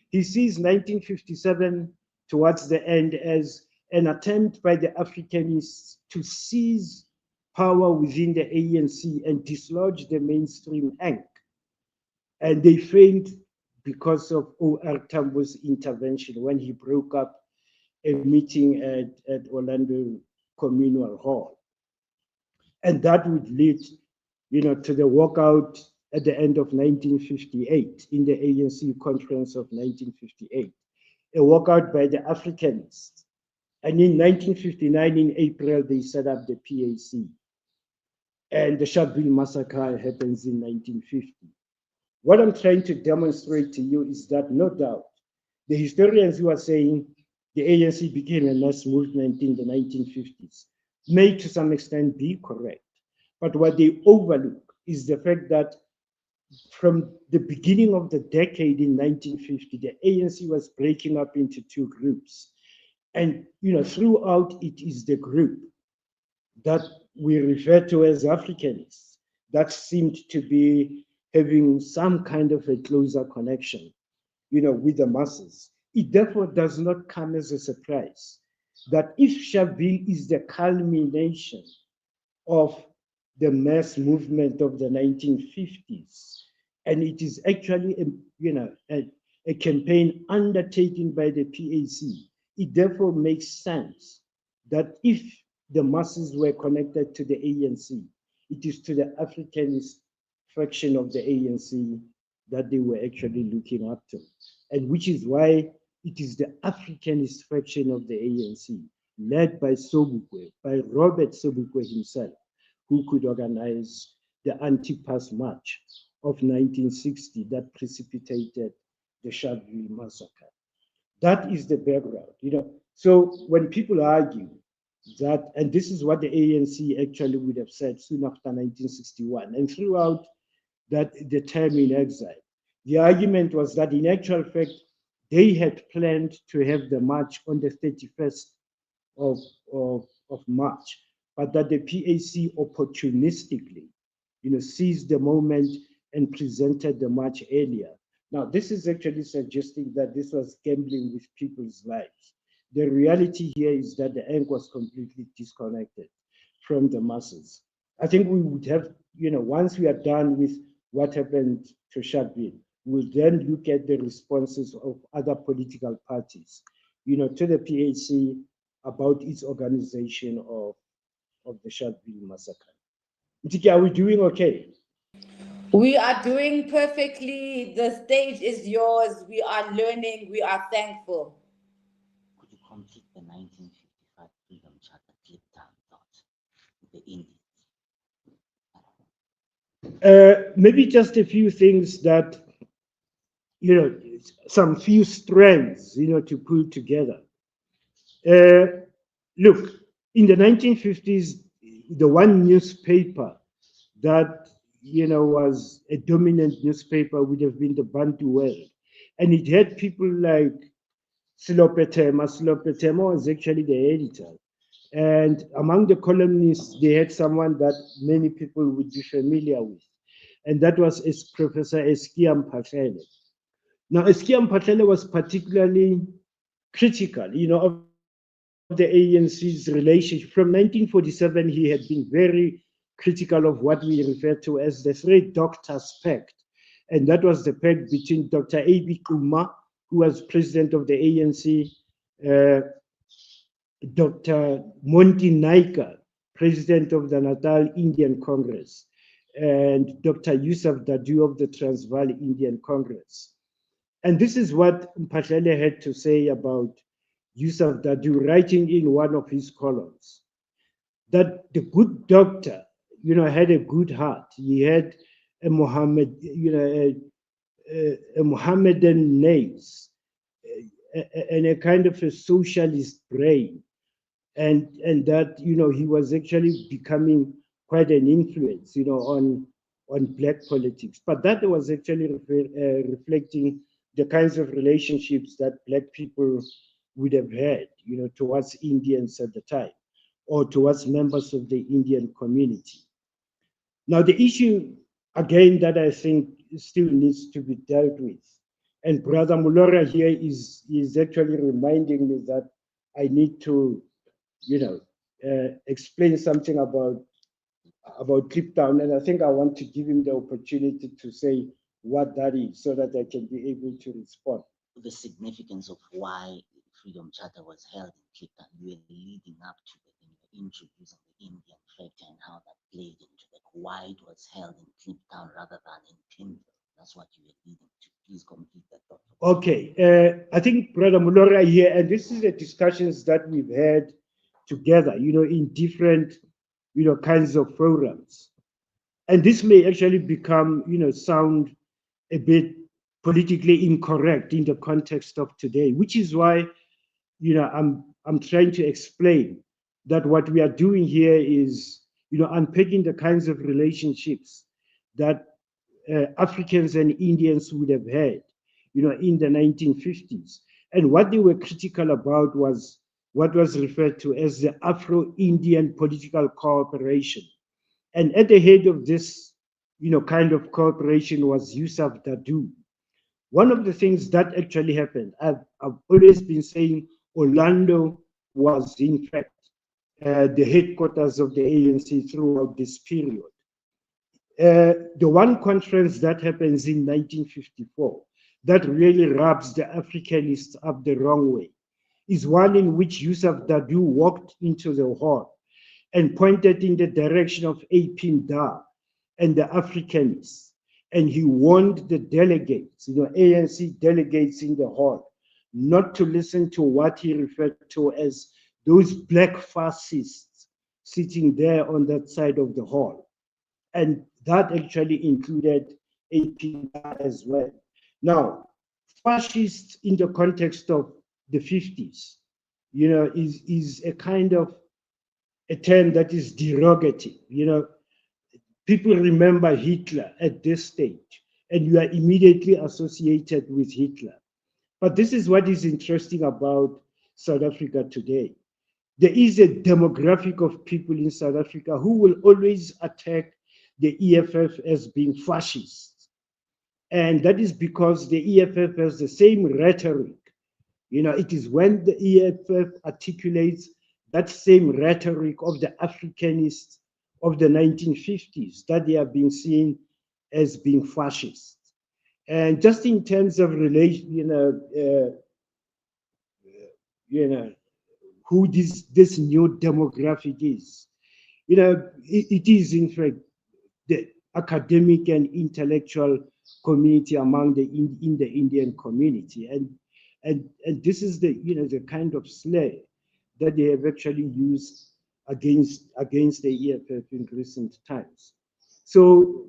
He sees 1957 towards the end as an attempt by the Africanists to seize power within the ANC and dislodge the mainstream ank. And they failed because of O.R. Tambo's intervention when he broke up a meeting at Orlando Communal Hall. And that would lead, to the walkout at the end of 1958 in the ANC conference of 1958, a walkout by the Africanists. And in 1959, in April, they set up the PAC. And the Sharpeville Massacre happens in 1950. What I'm trying to demonstrate to you is that, no doubt, the historians who are saying the ANC became a mass movement in the 1950s may to some extent be correct. But what they overlook is the fact that from the beginning of the decade in 1950, the ANC was breaking up into two groups. And throughout it is the group that we refer to as Africanists that seemed to be having some kind of a closer connection, with the masses. It therefore does not come as a surprise that if Sharpeville is the culmination of the mass movement of the 1950s, and it is actually a campaign undertaken by the PAC, it therefore makes sense that if the masses were connected to the ANC, it is to the Africanist fraction of the ANC that they were actually looking up to. And which is why it is the Africanist fraction of the ANC, led by Sobukwe, by Robert Sobukwe himself, who could organize the anti-pass march of 1960 that precipitated the Sharpeville Massacre. That is the background, So when people argue that, and this is what the ANC actually would have said soon after 1961, and throughout the term in exile, the argument was that in actual fact, they had planned to have the march on the 31st of March, but that the PAC opportunistically, seized the moment and presented the march earlier. Now, this is actually suggesting that this was gambling with people's lives. The reality here is that the ank was completely disconnected from the masses. I think we would have, once we are done with what happened to Sharpeville, we'll then look at the responses of other political parties, to the PAC about its organization of the Sharpeville Massacre. Mtiki, are we doing okay? We are doing perfectly. The stage is yours. We are learning. We are thankful. Could you complete the 1955 Freedom Charter clip down thoughts with the Indians? Maybe just a few things that, some few strands, to pull together. Look, in the 1950s, the one newspaper that, was a dominant newspaper would have been the Bantu World. And it had people like Silopetema. Silopetema was actually the editor. And among the columnists, they had someone that many people would be familiar with. And that was Professor Eskia Mphahlele. Now, Eskia Mphahlele was particularly critical, of the ANC's relationship. From 1947, he had been very critical of what we refer to as the Three Doctors Pact. And that was the pact between Dr. A.B. Kuma, who was president of the ANC, Dr. Monty Naika, president of the Natal Indian Congress, and Dr. Yusuf Dadoo of the Transvaal Indian Congress. And this is what Mphahlele had to say about Yusuf Dadoo, writing in one of his columns, that the good doctor, had a good heart. He had a Mohammed, a Mohammedan names, and a kind of a socialist brain, and that he was actually becoming quite an influence, on black politics. But that was actually reflecting the kinds of relationships that black people would have had, towards Indians at the time, or towards members of the Indian community. Now, the issue again that I think still needs to be dealt with, and Brother Mulora here is actually reminding me that I need to, explain something about Cliptown, and I think I want to give him the opportunity to say what that is, so that I can be able to respond. The significance of why the Freedom Charter was held in Cape Town. You were leading up to it, and you were introducing the Indian factor and how that played into it, why it was held in Cape Town rather than in Pinville. That's what you were leading to. Please complete that thought. Okay, I think Brother Mulora here, and this is the discussions that we've had together, in different, kinds of forums. And this may actually become, sound a bit politically incorrect in the context of today, which is why, I'm trying to explain that what we are doing here is, unpacking the kinds of relationships that Africans and Indians would have had, in the 1950s. And what they were critical about was what was referred to as the Afro-Indian political cooperation. And at the head of this, kind of cooperation was Yusuf Dadoo. One of the things that actually happened, I've always been saying Orlando was, in fact, the headquarters of the ANC throughout this period. The one conference that happens in 1954 that really rubs the Africanists up the wrong way is one in which Yusuf Dadoo walked into the hall and pointed in the direction of Apin Dar and the Africanists. And he warned the delegates, ANC delegates in the hall, not to listen to what he referred to as those black fascists sitting there on that side of the hall. And that actually included Apin Dar as well. Now, fascists in the context of the 50s, is a kind of a term that is derogative. People remember Hitler at this stage, and you are immediately associated with Hitler. But this is what is interesting about South Africa today. There is a demographic of people in South Africa who will always attack the EFF as being fascist. And that is because the EFF has the same rhetoric. It is when the EFF articulates that same rhetoric of the Africanists of the 1950s that they are being seen as being fascist. And just in terms of relation, who this new demographic is, it is in fact the academic and intellectual community among in the Indian community, and this is the kind of slur that they have actually used against the EFF in recent times. So,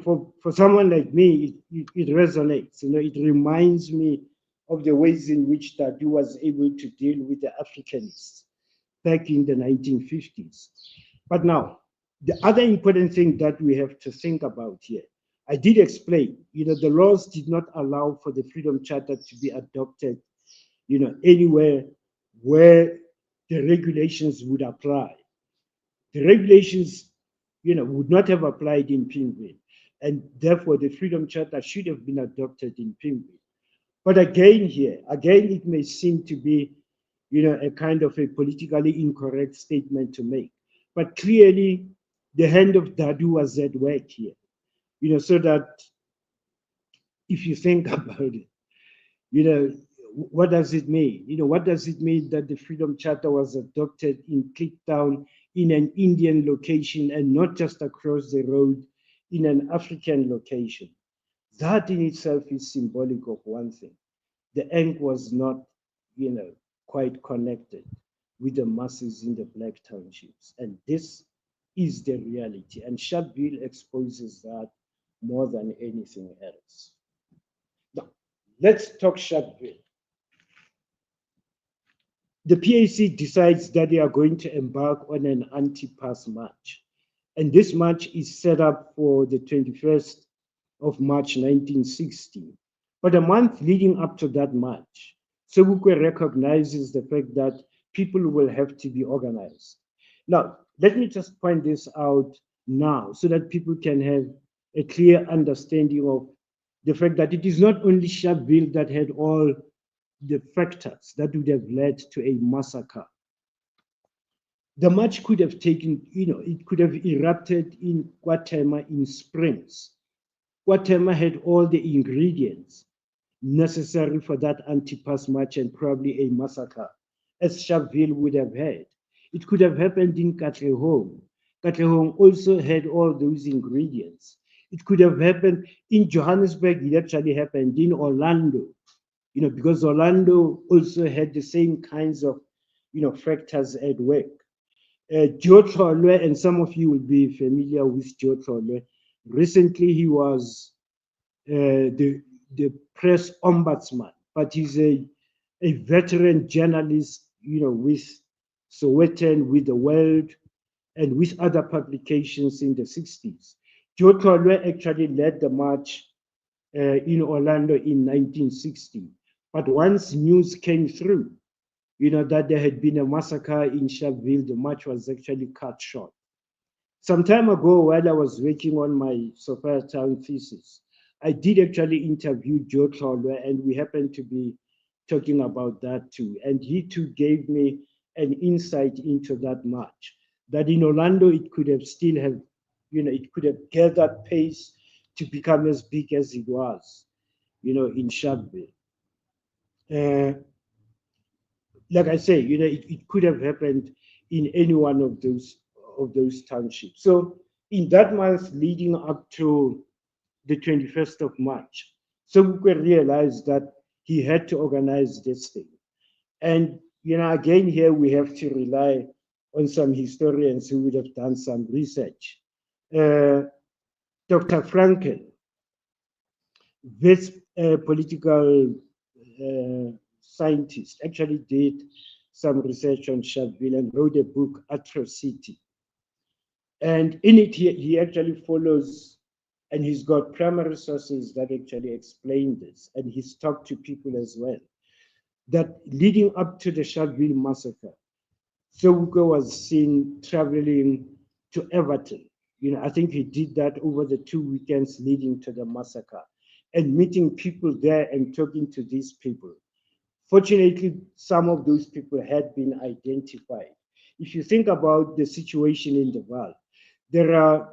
for someone like me, it resonates. It reminds me of the ways in which Dadoo was able to deal with the Africanists back in the 1950s. But now, the other important thing that we have to think about here, I did explain, the laws did not allow for the Freedom Charter to be adopted, anywhere where the regulations would apply. The regulations, would not have applied in Pinville, and therefore the Freedom Charter should have been adopted in Pinville. But again, it may seem to be, a kind of a politically incorrect statement to make. But clearly, the hand of Dadoo was at work here, so that if you think about it, what does it mean? What does it mean that the Freedom Charter was adopted in Cape Town in an Indian location and not just across the road in an African location? That in itself is symbolic of one thing. The ink was not, quite connected with the masses in the black townships. And this is the reality. And Sharpeville exposes that more than anything else. Now, let's talk Sharpeville. The PAC decides that they are going to embark on an anti-pass march. And this march is set up for the 21st of March 1960. But a month leading up to that march, Sobukwe recognizes the fact that people will have to be organized. Now, let me just point this out now so that people can have a clear understanding of the fact that it is not only Sharpeville that had all the factors that would have led to a massacre. The march could have taken, it could have erupted in Kwatema in Springs. Kwatema had all the ingredients necessary for that anti-pass march and probably a massacre, as Sharpeville would have had. It could have happened in Katlehong. Katlehong also had all those ingredients. It could have happened in Johannesburg. It actually happened in Orlando, because Orlando also had the same kinds of, factors at work. Joe Tlholwe, and some of you will be familiar with Joe Tlholwe. Recently, he was the press ombudsman, but he's a veteran journalist, with Sowetan, with the World, and with other publications in the 60s. Joe Tlholwe actually led the march in Orlando in 1960. But once news came through, that there had been a massacre in Sharpeville, the march was actually cut short. Some time ago, while I was working on my Sophiatown thesis, I did actually interview Joe Tlholwe, and we happened to be talking about that too. And he too gave me an insight into that march, that in Orlando, it could have still have, it could have gathered pace to become as big as it was, in Sharpeville. Like I say, it could have happened in any one of those townships. So in that month leading up to the 21st of March, Sobukwe realized that he had to organize this thing. And again here we have to rely on some historians who would have done some research. Dr. Frankel, this political scientist, actually did some research on Sharpeville and wrote a book, Atrocity. And in it, he actually follows, and he's got primary sources that actually explain this, and he's talked to people as well, that leading up to the Sharpeville massacre, Sobukwe was seen traveling to Everton. I think he did that over the 2 weekends leading to the massacre, and meeting people there and talking to these people. Fortunately, some of those people had been identified. If you think about the situation in the Vaal, there are,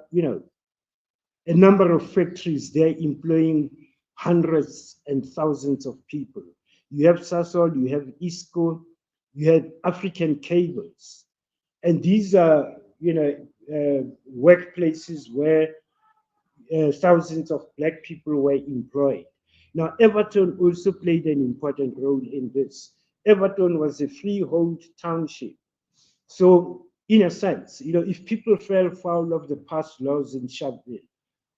a number of factories there employing hundreds and thousands of people. You have Sasol, you have ISCO, you have African Cables. And these are, workplaces where thousands of Black people were employed. Now, Everton also played an important role in this. Everton was a freehold township. So, in a sense, if people fell foul of the past laws in Sharpeville,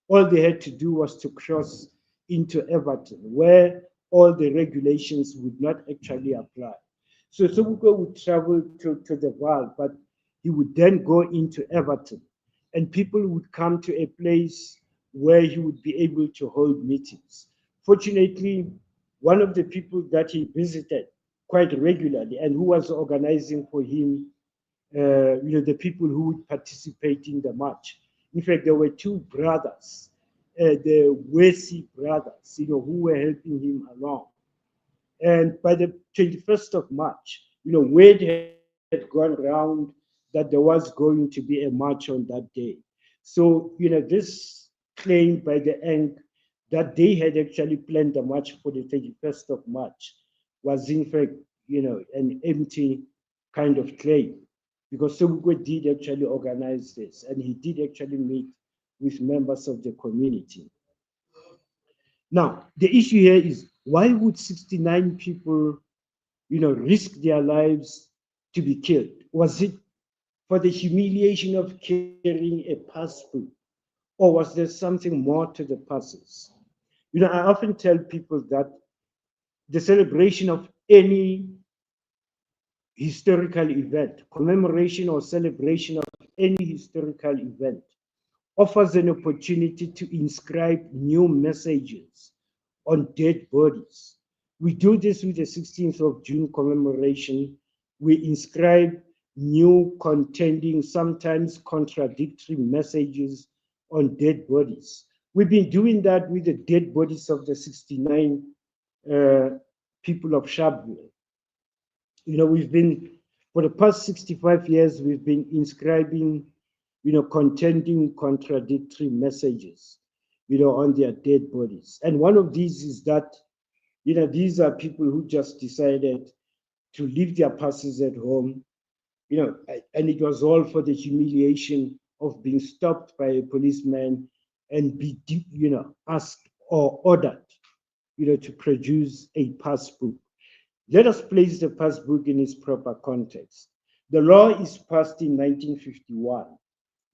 all they had to do was to cross into Everton, where all the regulations would not actually apply. So Sobukwe would travel to the Vaal, but he would then go into Everton, and people would come to a place where he would be able to hold meetings. Fortunately, one of the people that he visited quite regularly and who was organizing for him, the people who would participate in the march. In fact, there were two brothers, the Wesi brothers, who were helping him along. And by the 21st of March, word had gone round that there was going to be a march on that day. So, this claim by the ENC that they had actually planned the march for the 31st of March was in fact, an empty kind of claim, because Sobukwe did actually organize this, and he did actually meet with members of the community. Now, the issue here is, why would 69 people, risk their lives to be killed? Was it for the humiliation of carrying a passport? or was there something more to the passes? I often tell people that the celebration of any historical event, commemoration or celebration of any historical event, offers an opportunity to inscribe new messages on dead bodies. We do this with the 16th of June commemoration. We inscribe new, contending, sometimes contradictory messages on dead bodies. We've been doing that with the dead bodies of the 69 uh, people of Sharpeville. We've been, for the past 65 years, we've been inscribing, contending, contradictory messages, on their dead bodies. And one of these is that, these are people who just decided to leave their passes at home, and it was all for the humiliation of being stopped by a policeman and be, asked or ordered, to produce a passbook. Let us place the passbook in its proper context. The law is passed in 1951.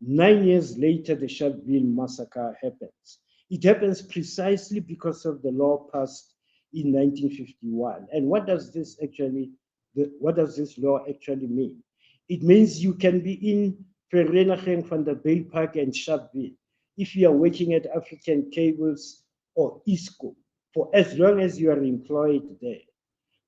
9 years later, the Sharpeville Massacre happens. It happens precisely because of the law passed in 1951. And what does this law actually mean? It means you can be in Vereniging van der Bay Park and Sharpeville if you are working at African Cables or ISCO for as long as you are employed there.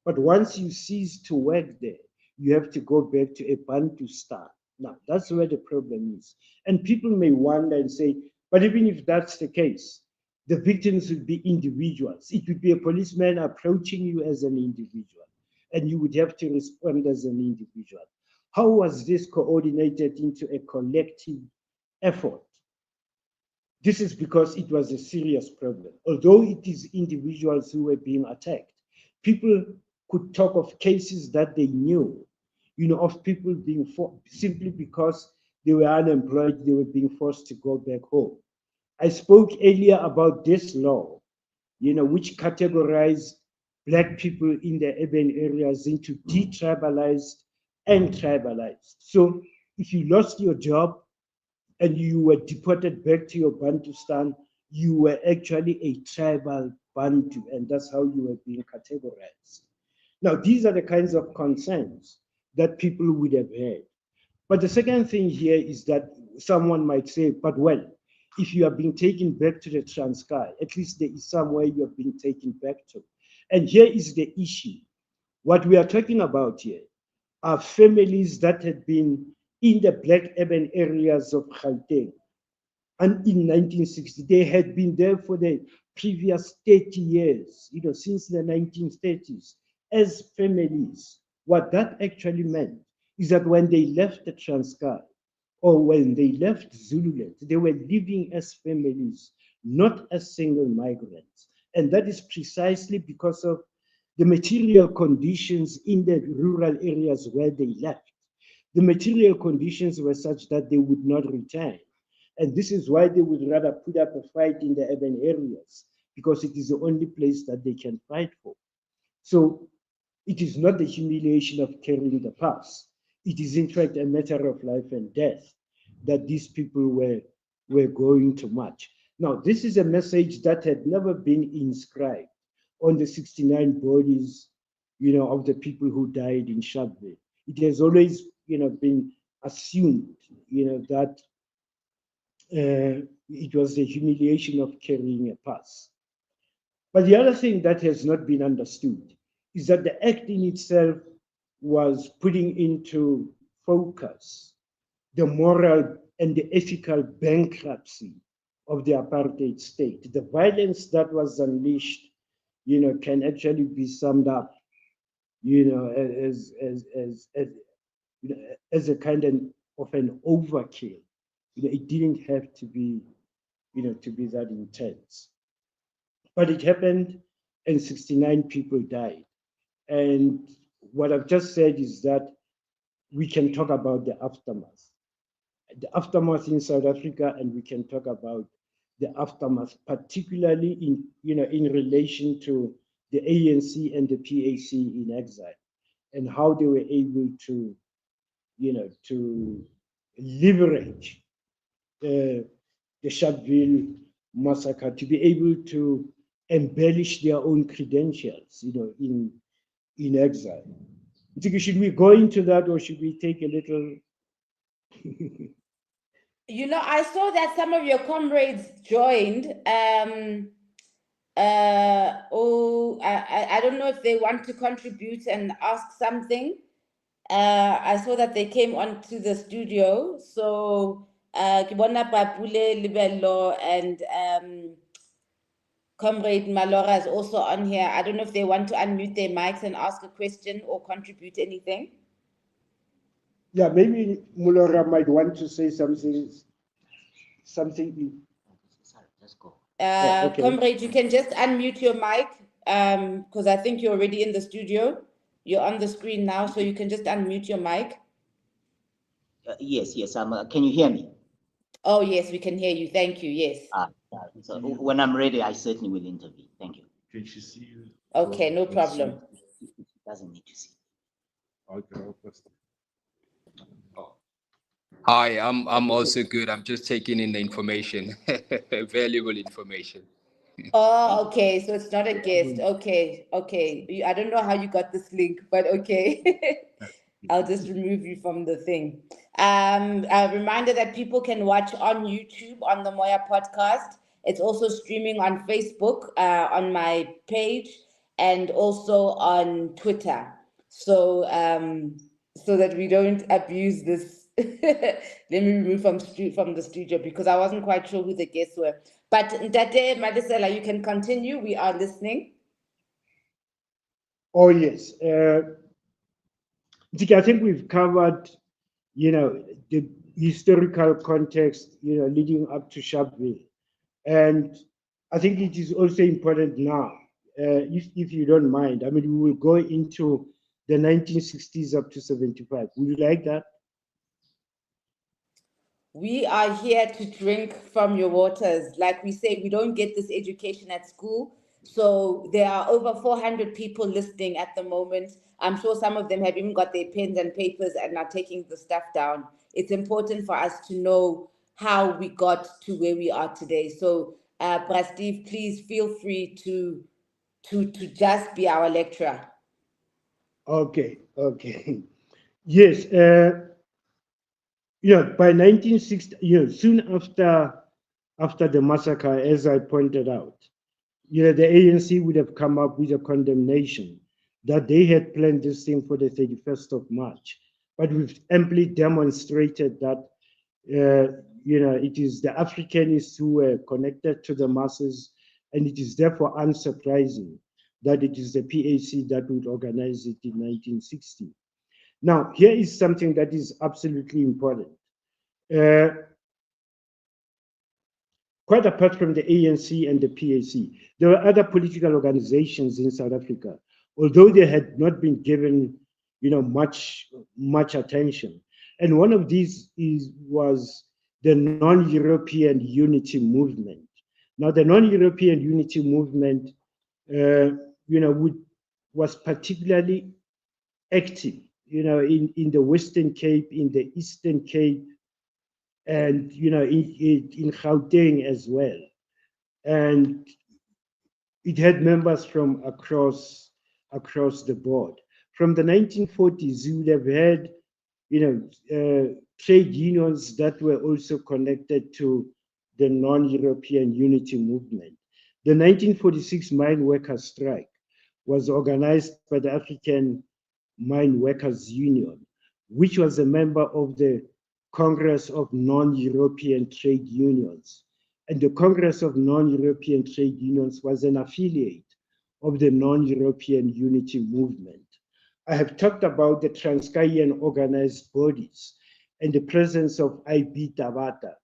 But once you cease to work there, you have to go back to a Bantu star. Now, that's where the problem is. And people may wonder and say, but even if that's the case, the victims would be individuals. It would be a policeman approaching you as an individual, and you would have to respond as an individual. How was this coordinated into a collective effort? This is because it was a serious problem. Although it is individuals who were being attacked, people could talk of cases that they knew, of people being simply because they were unemployed, they were being forced to go back home. I spoke earlier about this law, which categorized Black people in the urban areas into detribalized and tribalized. So if you lost your job and you were deported back to your Bantustan, you were actually a tribal Bantu, and that's how you were being categorized. Now, these are the kinds of concerns that people would have had. But the second thing here is that someone might say, but well, if you are being taken back to the Transkei, at least there is somewhere you are being taken back to. And here is the issue. What we are talking about here are families that had been in the Black urban areas of Gauteng. And in 1960, they had been there for the previous 30 years, since the 1930s, as families. What that actually meant is that when they left the Transkei, or when they left Zululand, they were living as families, not as single migrants. And that is precisely because of the material conditions in the rural areas where they left. The material conditions were such that they would not return. And this is why they would rather put up a fight in the urban areas, because it is the only place that they can fight for. So it is not the humiliation of carrying the pass. It is in fact a matter of life and death that these people were going to march. Now, this is a message that had never been inscribed on the 69 bodies, of the people who died in Sharpeville. It has always, been assumed, that it was the humiliation of carrying a pass. But the other thing that has not been understood is that the act in itself was putting into focus the moral and the ethical bankruptcy of the apartheid state. The violence that was unleashed, can actually be summed up, as a kind of an overkill. It didn't have to be, to be that intense. But it happened, and 69 people died. And what I've just said is that we can talk about the aftermath in South Africa, and we can talk about the aftermath, particularly in relation to the ANC and the PAC in exile, and how they were able to leverage the Sharpeville massacre to be able to embellish their own credentials, in exile. Should we go into that, or should we take a little? I saw that some of your comrades joined. I don't know if they want to contribute and ask something. I saw that they came onto the studio. So, Kibona Papule, Lebelo, and Comrade Malora is also on here. I don't know if they want to unmute their mics and ask a question or contribute anything. Yeah, maybe Mulora might want to say something. Something. Sorry, just go. Okay. Comrade, you can just unmute your mic because I think you're already in the studio. You're on the screen now, so you can just unmute your mic. Yes. Can you hear me? Oh, yes, we can hear you. Thank you. Yes. So when I'm ready, I certainly will intervene. Thank you. Can she see you? Okay, no problem. It doesn't need to see. Hi, I'm also good. I'm just taking in the information, valuable information. Oh, okay. So it's not a guest. Okay. I don't know how you got this link, but okay. I'll just remove you from the thing. A reminder that people can watch on YouTube on the Moya podcast. It's also streaming on Facebook on my page and also on Twitter. So so that we don't abuse this. Let me remove from the studio because I wasn't quite sure who the guests were. But Ntate Madisela, you can continue. We are listening. Oh yes. I think we've covered, the historical context, leading up to Sharpeville. And I think it is also important now, if you don't mind. I mean, we will go into the 1960s up to 75. Would you like that? We are here to drink from your waters. Like we say, we don't get this education at school. So there are over 400 people listening at the moment. I'm sure some of them have even got their pens and papers and are taking the stuff down. It's important for us to know how we got to where we are today. So, Steve, please feel free to just be our lecturer. Okay. Yes. By 1960, soon after the massacre, as I pointed out, the ANC would have come up with a condemnation that they had planned this thing for the 31st of March. But we've amply demonstrated that, it is the Africanists who were connected to the masses, and it is therefore unsurprising that it is the PAC that would organize it in 1960. Now, here is something that is absolutely important. Quite apart from the ANC and the PAC, there were other political organizations in South Africa, although they had not been given, much attention. And one of these was the non-European unity movement. Now, the non-European unity movement, was particularly active, in the Western Cape, in the Eastern Cape, and in Gauteng as well. And it had members from across the board. From the 1940s, you would have had trade unions that were also connected to the non-European unity movement. The 1946 mine workers strike was organized by the African Mine Workers Union, which was a member of the Congress of Non-European Trade Unions. And the Congress of Non-European Trade Unions was an affiliate of the Non-European Unity Movement. I have talked about the Transkeian organized bodies and the presence of IB Tabata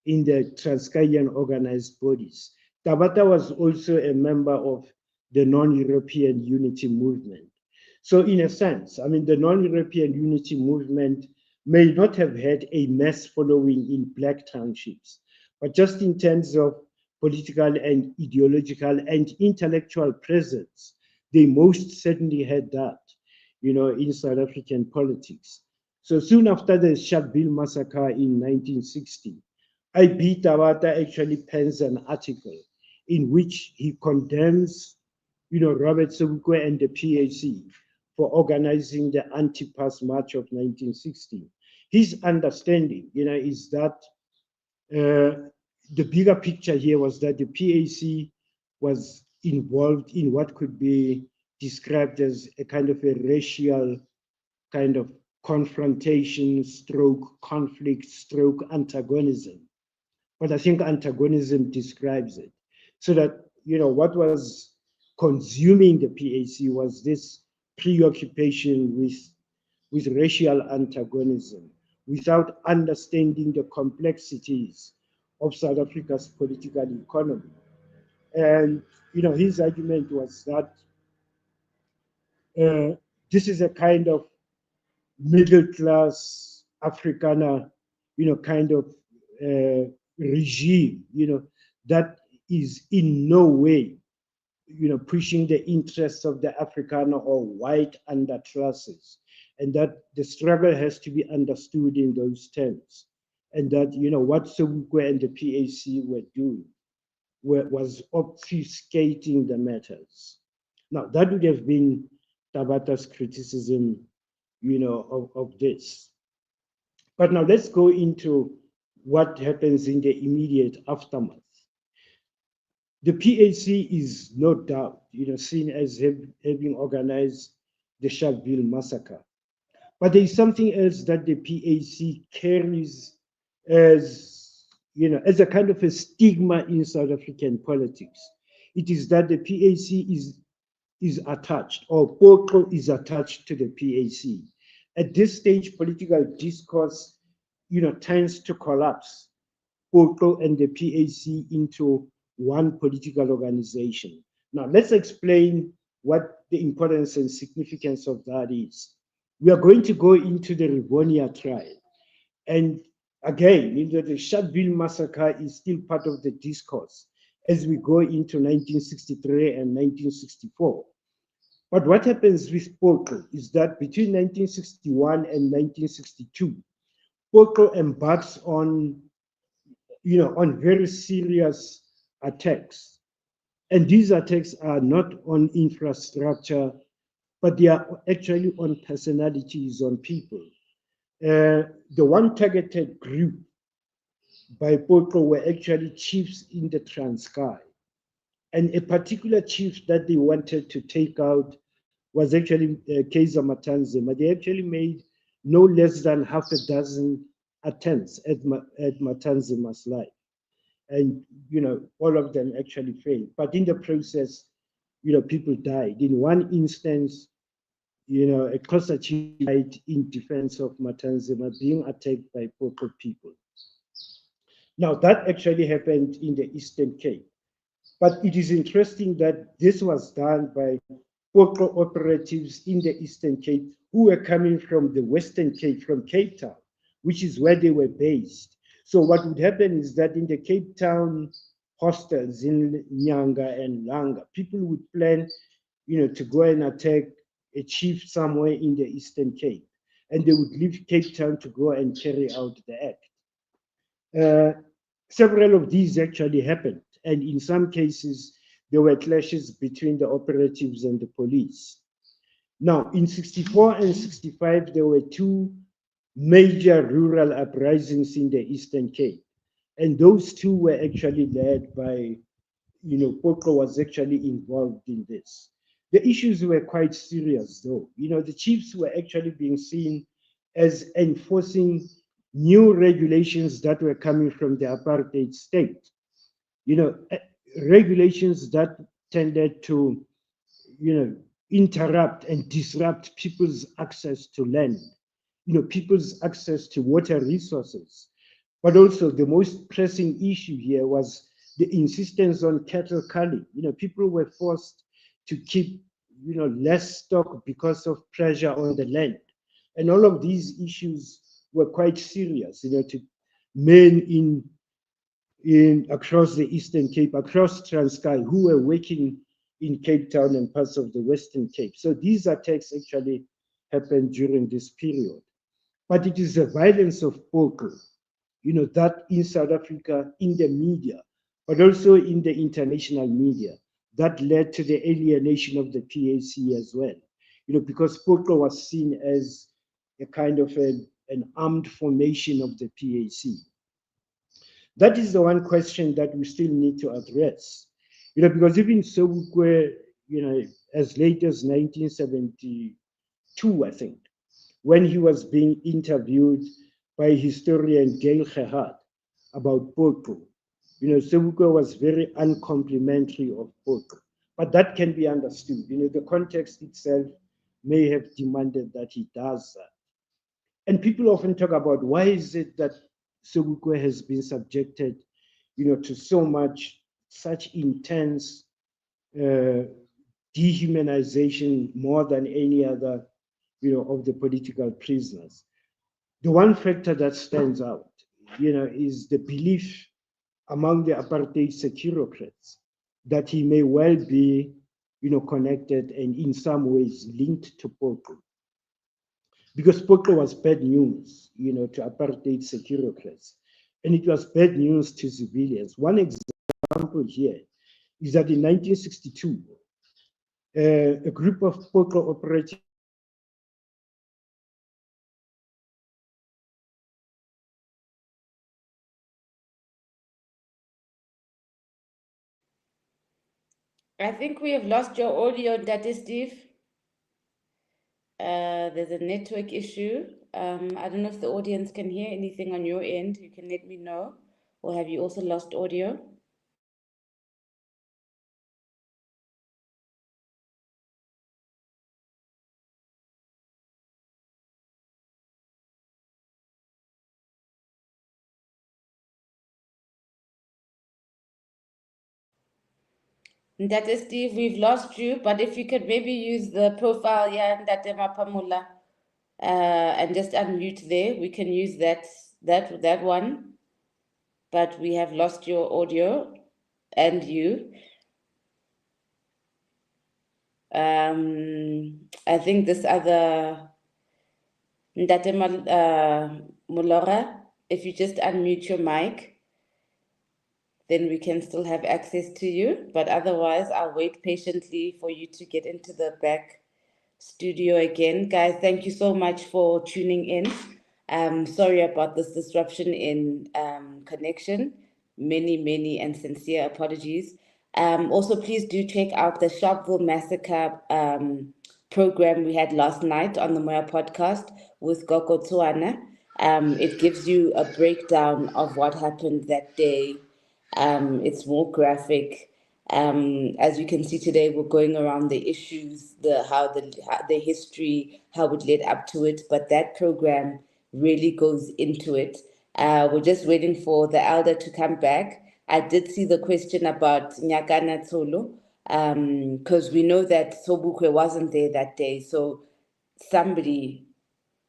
in the Transkeian organized bodies. Tabata was also a member of the Non-European Unity Movement. So in a sense, I mean, the non-European unity movement may not have had a mass following in black townships, but just in terms of political and ideological and intellectual presence, they most certainly had that, in South African politics. So soon after the Sharpeville Massacre in 1960, I.B. Tabata actually pens an article in which he condemns, Robert Sobukwe and the PAC for organizing the anti-pass march of 1960. His understanding, is that the bigger picture here was that the PAC was involved in what could be described as a kind of a racial kind of confrontation, stroke conflict, stroke antagonism. But I think antagonism describes it. So that, what was consuming the PAC was this preoccupation with racial antagonism without understanding the complexities of South Africa's political economy. And, his argument was that this is a kind of middle class Afrikaner, kind of regime, that is in no way, pushing the interests of the Afrikaner or white underclasses, and that the struggle has to be understood in those terms, and that what Sobukwe and the PAC were doing was obfuscating the matters. Now that would have been Tabata's criticism, of this. But now let's go into what happens in the immediate aftermath. The PAC is no doubt, seen as having organized the Sharpeville Massacre. But there is something else that the PAC carries as a kind of a stigma in South African politics. It is that the PAC is attached, or Poko is attached to the PAC. At this stage, political discourse, tends to collapse Poko and the PAC into one political organization. Now, let's explain what the importance and significance of that is. We are going to go into the Rivonia trial. And again, the Sharpeville Massacre is still part of the discourse as we go into 1963 and 1964. But what happens with Poko is that between 1961 and 1962, Poko embarks on, on very serious attacks. And these attacks are not on infrastructure, but they are actually on personalities, on people. The one targeted group by Poko were actually chiefs in the Transkei. And a particular chief that they wanted to take out was actually Kaiser Matanzima. They actually made no less than half a dozen attempts at Matanzima's life. And, all of them actually failed. But in the process, people died. In one instance, a Xhosa chief died in defense of Matanzima being attacked by Poko people. Now, that actually happened in the Eastern Cape. But it is interesting that this was done by Poko operatives in the Eastern Cape who were coming from the Western Cape, from Cape Town, which is where they were based. So what would happen is that in the Cape Town hostels in Nyanga and Langa, people would plan, to go and attack a chief somewhere in the Eastern Cape, and they would leave Cape Town to go and carry out the act. Several of these actually happened, and in some cases, there were clashes between the operatives and the police. Now, in 64 and 65, there were two major rural uprisings in the Eastern Cape. And those two were actually led by, Poko was actually involved in this. The issues were quite serious, though. The chiefs were actually being seen as enforcing new regulations that were coming from the apartheid state. Regulations that tended to, interrupt and disrupt people's access to land, people's access to water resources. But also the most pressing issue here was the insistence on cattle culling. People were forced to keep, less stock because of pressure on the land. And all of these issues were quite serious, to men in across the Eastern Cape, across Transkei, who were working in Cape Town and parts of the Western Cape. So these attacks actually happened during this period. But it is the violence of Poko, that in South Africa, in the media, but also in the international media, that led to the alienation of the PAC as well. Because Potro was seen as a kind of an armed formation of the PAC. That is the one question that we still need to address. Because even Sobukwe, as late as 1972, I think, when he was being interviewed by historian Gail Gerhard about Potro, Sobukwe was very uncomplimentary of Potro. But that can be understood. The context itself may have demanded that he does that. And people often talk about why is it that Sobukwe has been subjected, to such intense dehumanization more than any other, of the political prisoners. The one factor that stands out, is the belief among the apartheid securocrats that he may well be, connected and in some ways linked to Potro. Because Potro was bad news, to apartheid securocrats. And it was bad news to civilians. One example here is that in 1962, a group of Potro operatives I think we have lost your audio, Daddy Steve. There's a network issue. I don't know if the audience can hear anything on your end. You can let me know. Or have you also lost audio? Ndate Steve, we've lost you, but if you could maybe use the profile, yeah, Ndate Mapamula, and just unmute there, we can use that one. But we have lost your audio and you. I think this other Ndate Mulora, if you just unmute your mic, then we can still have access to you. But otherwise, I'll wait patiently for you to get into the back studio again. Guys, thank you so much for tuning in. Sorry about this disruption in connection. Many and sincere apologies. Also, please do check out the Sharpeville Massacre program we had last night on the Moya podcast with Goko Tsuana. It gives you a breakdown of what happened that day. It's more graphic. As you can see today, we're going around the issues, the history, how it led up to it. But that program really goes into it. We're just waiting for the elder to come back. I did see the question about Nyakana Tsolo, because we know that Sobukwe wasn't there that day. So somebody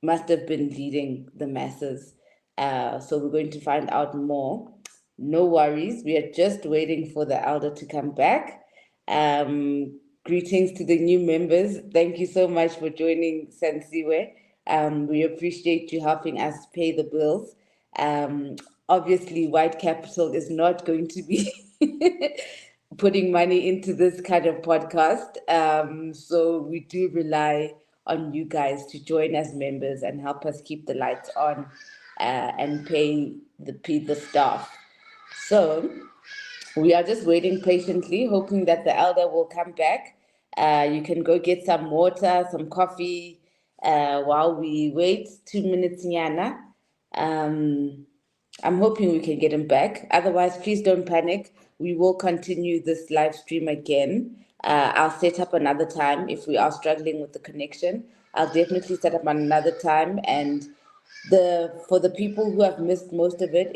must have been leading the masses. So we're going to find out more. No worries. We are just waiting for the elder to come back. Greetings to the new members. Thank you so much for joining Sensiwe. We appreciate you helping us pay the bills. Obviously, White Capital is not going to be putting money into this kind of podcast. So we do rely on you guys to join as members and help us keep the lights on and pay the staff. So we are just waiting patiently, hoping that the elder will come back. You can go get some water, some coffee while we wait. 2 minutes, Nyana. I'm hoping we can get him back. Otherwise, please don't panic. We will continue this live stream again. I'll set up another time if we are struggling with the connection. I'll definitely set up another time, and for the people who have missed most of it,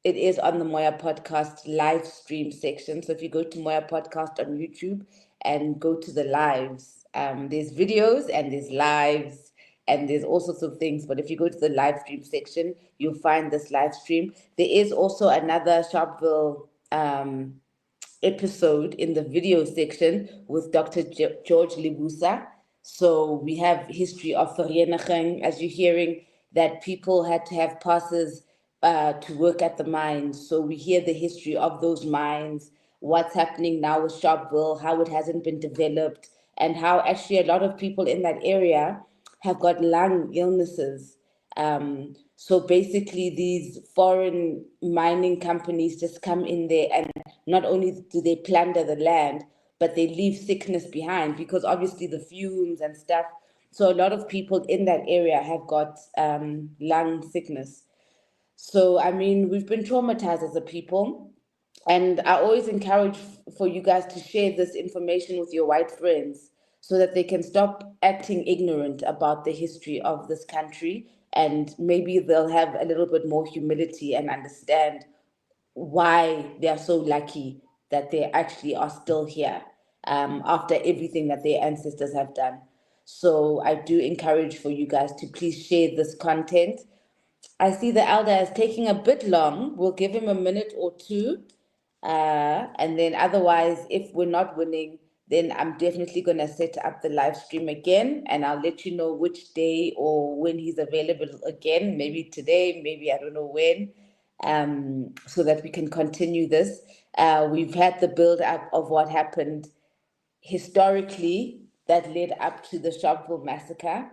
it is on the Moya Podcast live stream section. So if you go to Moya Podcast on YouTube and go to the lives, there's videos and there's lives and there's all sorts of things. But if you go to the live stream section, you'll find this live stream. There is also another Sharpeville episode in the video section with Dr. George Libusa. So we have history of Vereeniging. As you're hearing, that people had to have passes to work at the mines. So we hear the history of those mines, what's happening now with Sharpeville, how it hasn't been developed, and how actually a lot of people in that area have got lung illnesses. So basically, these foreign mining companies just come in there, and not only do they plunder the land, but they leave sickness behind, because obviously the fumes and stuff. So a lot of people in that area have got lung sickness. So, I mean, we've been traumatized as a people. And I always encourage for you guys to share this information with your white friends so that they can stop acting ignorant about the history of this country. And maybe they'll have a little bit more humility and understand why they are so lucky that they actually are still here after everything that their ancestors have done. So I do encourage for you guys to please share this content. I see the elder is taking a bit long. We'll give him a minute or two. And then otherwise, if we're not winning, then I'm definitely going to set up the live stream again, and I'll let you know which day or when he's available again. Maybe today, maybe I don't know when, so that we can continue this. We've had the build up of what happened historically that led up to the Sharpeville Massacre.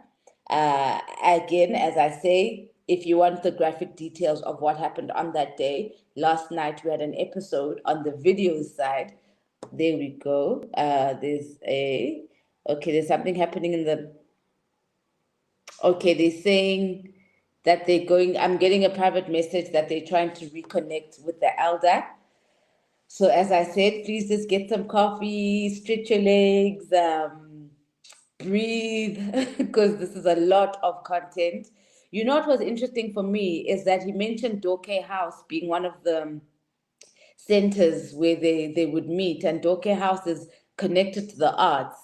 Again, as I say, if you want the graphic details of what happened on that day, last night we had an episode on the video side. There we go. There's something happening in the, okay, they're saying that they're going, I'm getting a private message that they're trying to reconnect with the elder. So as I said, please just get some coffee, stretch your legs, breathe, because this is a lot of content. You know what was interesting for me is that he mentioned Dorke House being one of the centers where they would meet, and Dorke House is connected to the arts.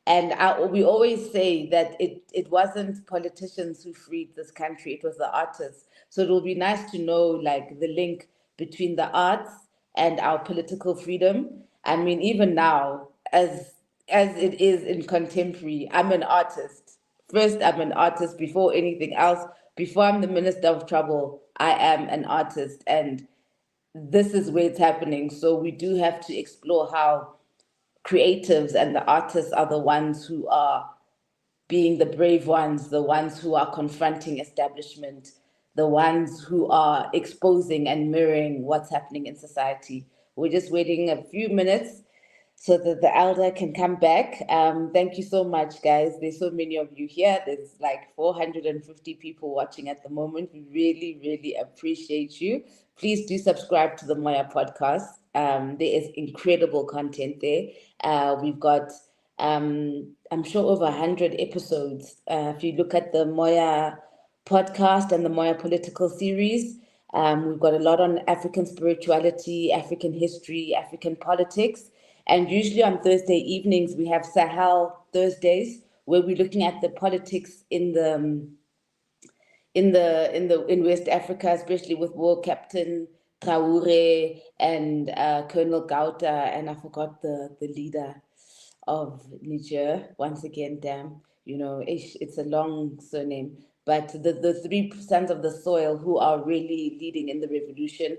And we always say that it wasn't politicians who freed this country, it was the artists. So it will be nice to know like the link between the arts and our political freedom. I mean, even now, as it is in contemporary, I'm an artist. First, I'm an artist before anything else. Before I'm the minister of trouble, I am an artist. And this is where it's happening. So we do have to explore how creatives and the artists are the ones who are being the brave ones, the ones who are confronting establishment, the ones who are exposing and mirroring what's happening in society. We're just waiting a few minutes so that the elder can come back. Thank you so much, guys. There's so many of you here. There's like 450 people watching at the moment. We really, really appreciate you. Please do subscribe to the Moya podcast. There is incredible content there. We've got, I'm sure, over 100 episodes. If you look at the Moya podcast and the Moya political series, we've got a lot on African spirituality, African history, African politics. And usually on Thursday evenings, we have Sahel Thursdays, where we're looking at the politics in West Africa, especially with War Captain Traore and Colonel Gauta, and I forgot the leader of Niger. Once again, damn, it's a long surname. But the three sons of the soil who are really leading in the revolution.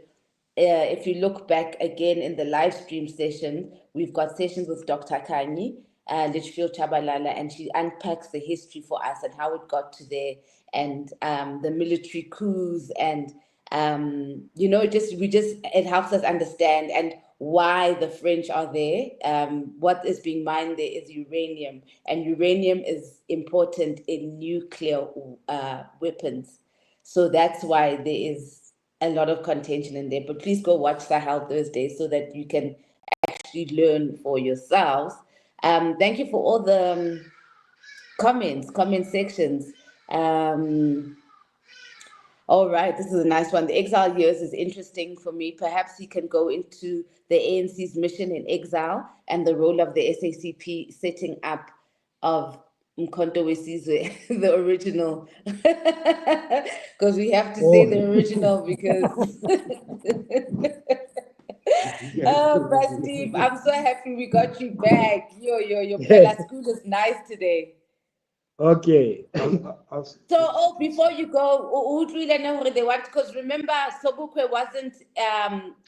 If you look back again in the live stream session, we've got sessions with Dr. Kani, Litchfield Chabalala, and she unpacks the history for us and how it got to there, and the military coups, and it helps us understand and why the French are there. What is being mined there is uranium, and uranium is important in nuclear weapons. So that's why there is a lot of contention in there. But please go watch Sahel Thursday so that you can actually learn for yourselves. Thank you for all the comment sections. All right, this is a nice one. The exile years is interesting for me. Perhaps he can go into the ANC's mission in exile and the role of the SACP setting up of Mkhonto Wesizwe, the original. Because we have to say the original because... Oh, but Steve, I'm so happy we got you back. Your Bella school is nice today. Okay. So, before you go, who do you know who they want? Because remember, Sobukwe wasn't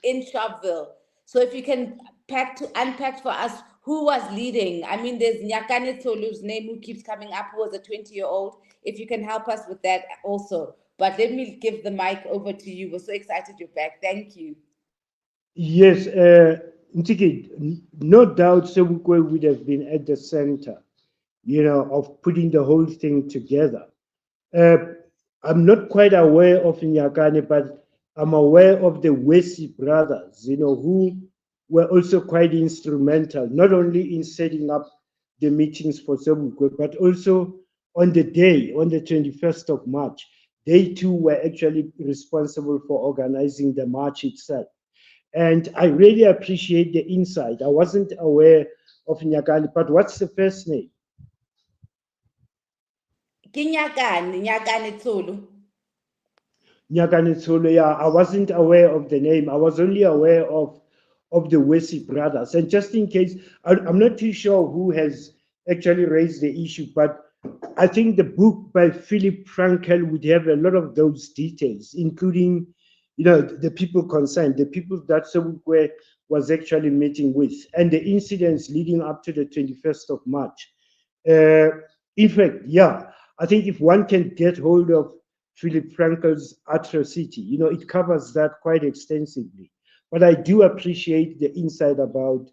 in Sharpeville. So, if you can unpack for us who was leading. I mean, there's Nyakane Tolu's name who keeps coming up, who was a 20-year-old. If you can help us with that also. But let me give the mic over to you. We're so excited you're back. Thank you. Yes, Ntiki, no doubt Sebukwe would have been at the center, of putting the whole thing together. Uh, I'm not quite aware of Nyakane, but I'm aware of the Wesi brothers, who were also quite instrumental, not only in setting up the meetings for Sebukwe, but also on the day, on the 21st of March. They too were actually responsible for organizing the march itself. And I really appreciate the insight. I wasn't aware of Nyakane, but what's the first name? Nyakane Tolu. Nyakane Tsolo, yeah, I wasn't aware of the name. I was only aware of the Wesi brothers. And just in case, I'm not too sure who has actually raised the issue, but I think the book by Philip Frankel would have a lot of those details, including, the people concerned, the people that Sobukwe was actually meeting with, and the incidents leading up to the 21st of March. Uh, in fact, yeah, I think if one can get hold of Philip Frankel's Atrocity, it covers that quite extensively. But I do appreciate the insight about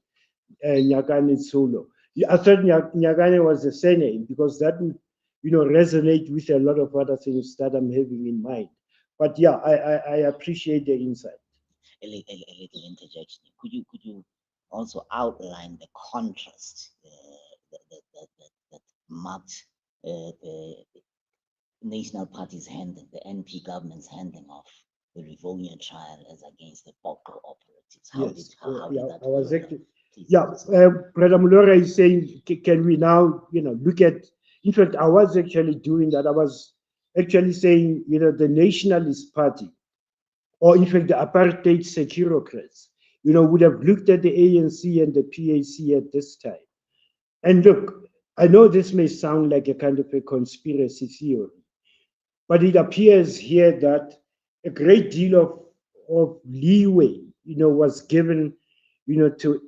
Nyakane Solo. I thought Nyakane was a surname because that would, resonate with a lot of other things that I'm having in mind. But yeah, I appreciate the insight. A little interjection. Could you also outline the contrast that marked the National Party's handling, the NP government's handling of the Rivonia trial as against the Boko operatives? How Yes, did that I was work? actually, Please yeah, Brother Mulora is saying, can we now, look at, in fact, I was actually doing that. I was actually saying, the Nationalist Party, or in fact, the apartheid securocrats, would have looked at the ANC and the PAC at this time. And look, I know this may sound like a kind of a conspiracy theory, but it appears here that a great deal of leeway, was given, to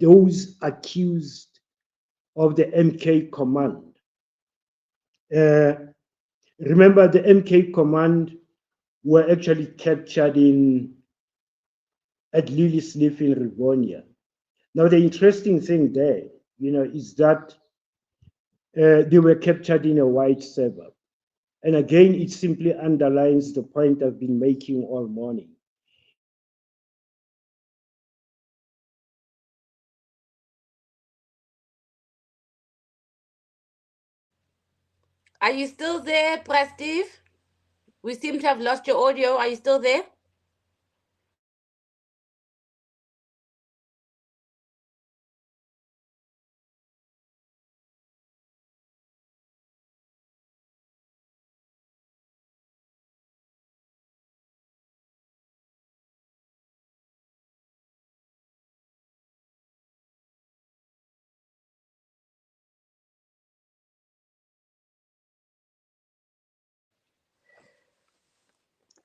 those accused of the MK command. Uh, Remember, the MK command were actually captured at Lily Sniff in Rivonia. Now, the interesting thing there, is that they were captured in a white suburb. And again, it simply underlines the point I've been making all morning. Are you still there, Prestige? We seem to have lost your audio. Are you still there?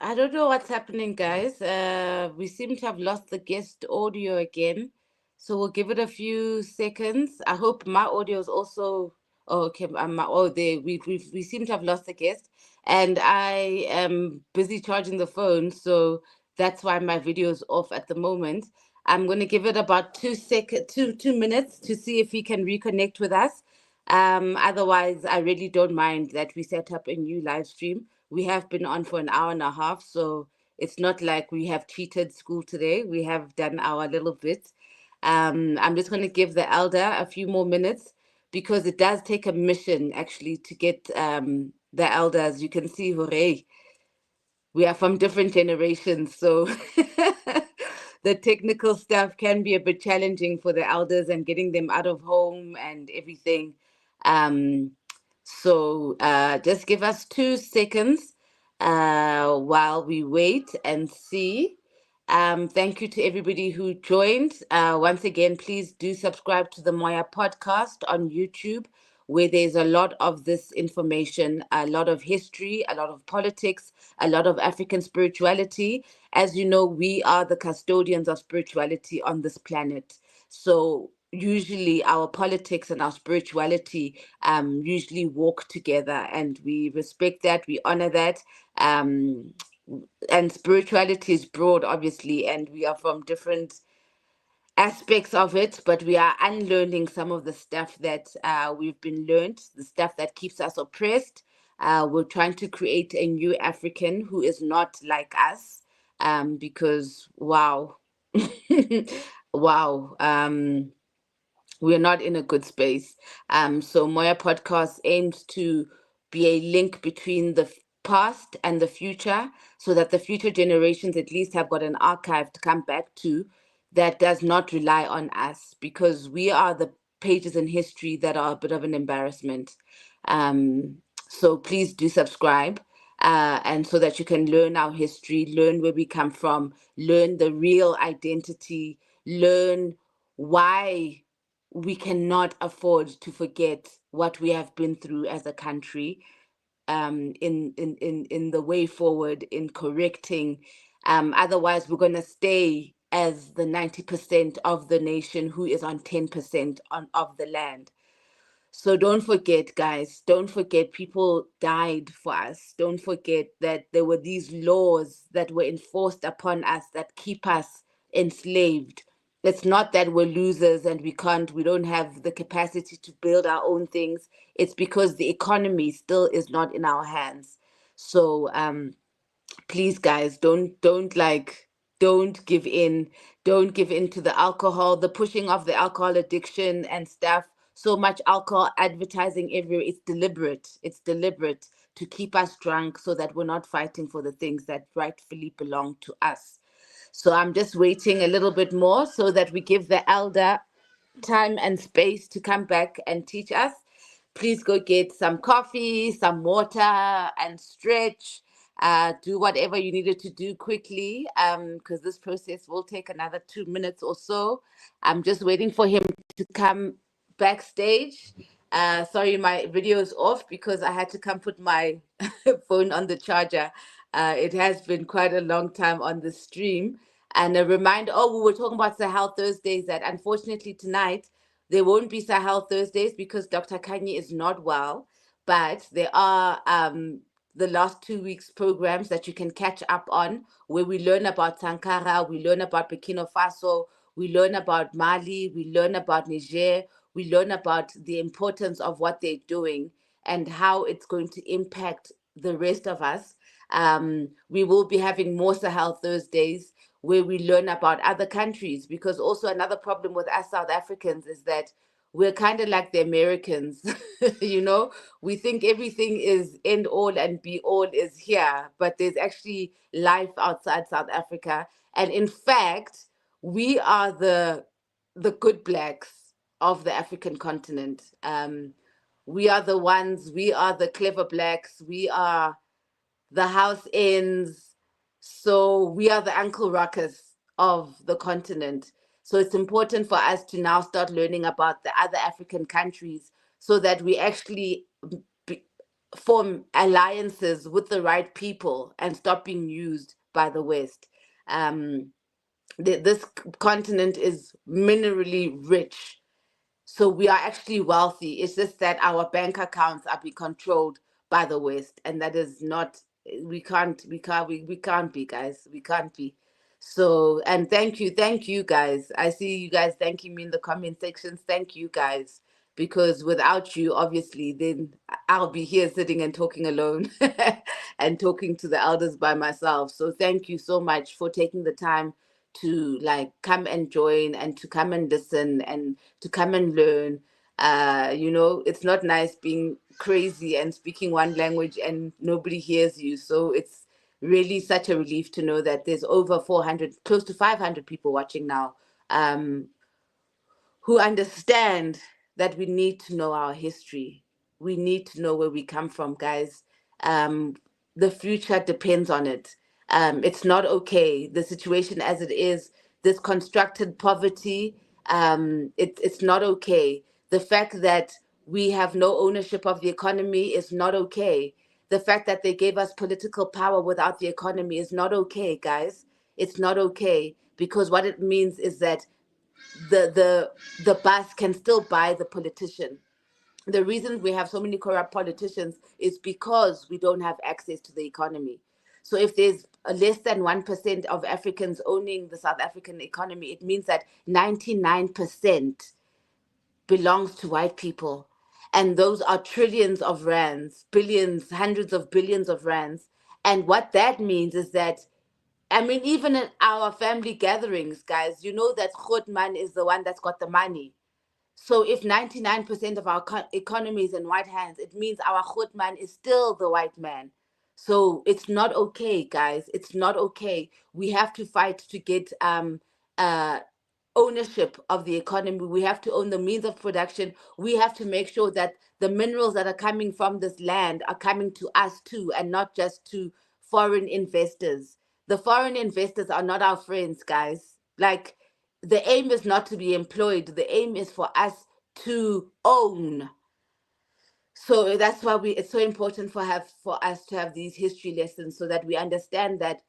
I don't know what's happening, guys. We seem to have lost the guest audio again. So we'll give it a few seconds. I hope my audio is also. Oh, okay. There. We seem to have lost the guest. And I am busy charging the phone. So that's why my video is off at the moment. I'm going to give it about 2 minutes to see if he can reconnect with us. Otherwise, I really don't mind that we set up a new live stream. We have been on for an hour and a half, so it's not like we have cheated school today. We have done our little bit. I'm just going to give the elder a few more minutes because it does take a mission actually to get the elders. You can see, hooray, we are from different generations, so the technical stuff can be a bit challenging for the elders and getting them out of home and everything. Um, so just give us 2 seconds while we wait and see. Thank you to everybody who joined. Once again, please do subscribe to the Moya podcast on YouTube. where there's a lot of this information, a lot of history, a lot of politics, a lot of African spirituality. As you know, we are the custodians of spirituality on this planet. So usually our politics and our spirituality usually walk together, and we respect that, we honor that. And spirituality is broad, obviously, and we are from different aspects of it, but we are unlearning some of the stuff that we've been learned, the stuff that keeps us oppressed. We're trying to create a new African who is not like us, because wow, wow, we're not in a good space. So Moya Podcast aims to be a link between the past and the future, so that the future generations at least have got an archive to come back to that does not rely on us, because we are the pages in history that are a bit of an embarrassment. So please do subscribe. And so that you can learn our history, learn where we come from, learn the real identity, learn why we cannot afford to forget what we have been through as a country, in the way forward, in correcting. Otherwise, we're going to stay as the 90% of the nation who is on 10% of the land. So don't forget, guys, don't forget people died for us. Don't forget that there were these laws that were enforced upon us that keep us enslaved. It's not that we're losers and we don't have the capacity to build our own things. It's because the economy still is not in our hands. So please, guys, don't give in. Don't give in to the alcohol, the pushing of the alcohol addiction and stuff. So much alcohol advertising everywhere. It's deliberate to keep us drunk so that we're not fighting for the things that rightfully belong to us. So I'm just waiting a little bit more so that we give the elder time and space to come back and teach us. Please go get some coffee, some water, and stretch. Do whatever you needed to do quickly, because this process will take another 2 minutes or so. I'm just waiting for him to come backstage. Sorry, my video is off because I had to come put my phone on the charger. It has been quite a long time on the stream. And a reminder, oh, we were talking about Sahel Thursdays, that unfortunately tonight there won't be Sahel Thursdays because Dr. Kanye is not well, but there are the last 2 weeks programs that you can catch up on, where we learn about Sankara, we learn about Burkina Faso, we learn about Mali, we learn about Niger, we learn about the importance of what they're doing and how it's going to impact the rest of us. We will be having more Sahel Thursdays where we learn about other countries, because also another problem with us South Africans is that we're kind of like the Americans. You know, we think everything is end all and be all is here, but there's actually life outside South Africa. And in fact, we are the good blacks of the African continent. We are the ones, we are the clever blacks, we are the house ends. So we are the Uncle Ruckus of the continent. So it's important for us to now start learning about the other African countries so that we actually form alliances with the right people and stop being used by the West. This continent is minerally rich. So we are actually wealthy. It's just that our bank accounts are being controlled by the West, and that is not. We can't be, guys. We can't be. So, and thank you, guys. I see you guys thanking me in the comment sections. Thank you, guys, because without you, obviously, then I'll be here sitting and talking alone, and talking to the elders by myself. So, thank you so much for taking the time to like come and join and to come and listen and to come and learn. You know, it's not nice being crazy and speaking one language and nobody hears you. So it's really such a relief to know that there's over 400, close to 500 people watching now, who understand that we need to know our history. We need to know where we come from, guys. The future depends on it. It's not okay. The situation as it is, this constructed poverty, it's not okay. The fact that we have no ownership of the economy is not okay. The fact that they gave us political power without the economy is not okay, guys. It's not okay, because what it means is that the bus can still buy the politician. The reason we have so many corrupt politicians is because we don't have access to the economy. So if there's less than 1% of Africans owning the South African economy, it means that 99% belongs to white people. And those are trillions of rands, billions, hundreds of billions of rands. And what that means is that, I mean, even in our family gatherings, guys, you know that Grootman is the one that's got the money. So if 99% of our economy is in white hands, it means our Grootman is still the white man. So it's not okay, guys. It's not okay. We have to fight to get uh ownership of the economy. We have to own the means of production. We have to make sure that the minerals that are coming from this land are coming to us too, and not just to foreign investors. The foreign investors are not our friends, guys. Like, the aim is not to be employed. The aim is for us to own. So that's why it's so important for us to have these history lessons, so that we understand that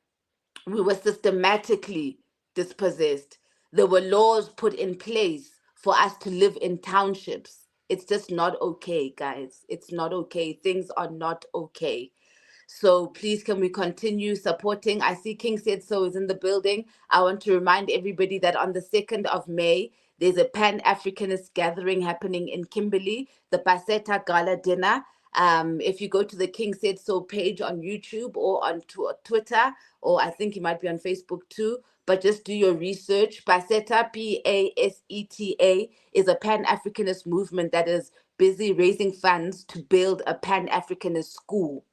we were systematically dispossessed. There were laws put in place for us to live in townships. It's just not okay, guys. It's not okay. Things are not okay. So please, can we continue supporting? I see King Said So is in the building. I want to remind everybody that on the 2nd of May, there's a Pan-Africanist gathering happening in Kimberley, the Paseta Gala Dinner. If you go to the King Said So page on YouTube or on Twitter, or I think it might be on Facebook too, but just do your research. Paseta, Paseta, is a Pan-Africanist movement that is busy raising funds to build a Pan-Africanist school.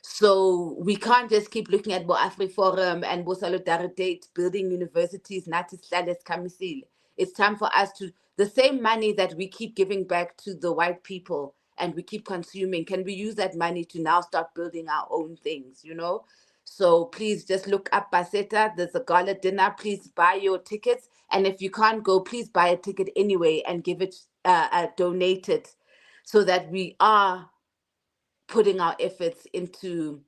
So we can't just keep looking at Bo AfriForum and Bo Solidarity building universities, Nathi Sihlale Sikhamisile. It's time for us to, the same money that we keep giving back to the white people and we keep consuming, can we use that money to now start building our own things, you know? So please just look up Paseta. There's a gala dinner. Please buy your tickets. And if you can't go, please buy a ticket anyway and give it, donate it, so that we are putting our efforts into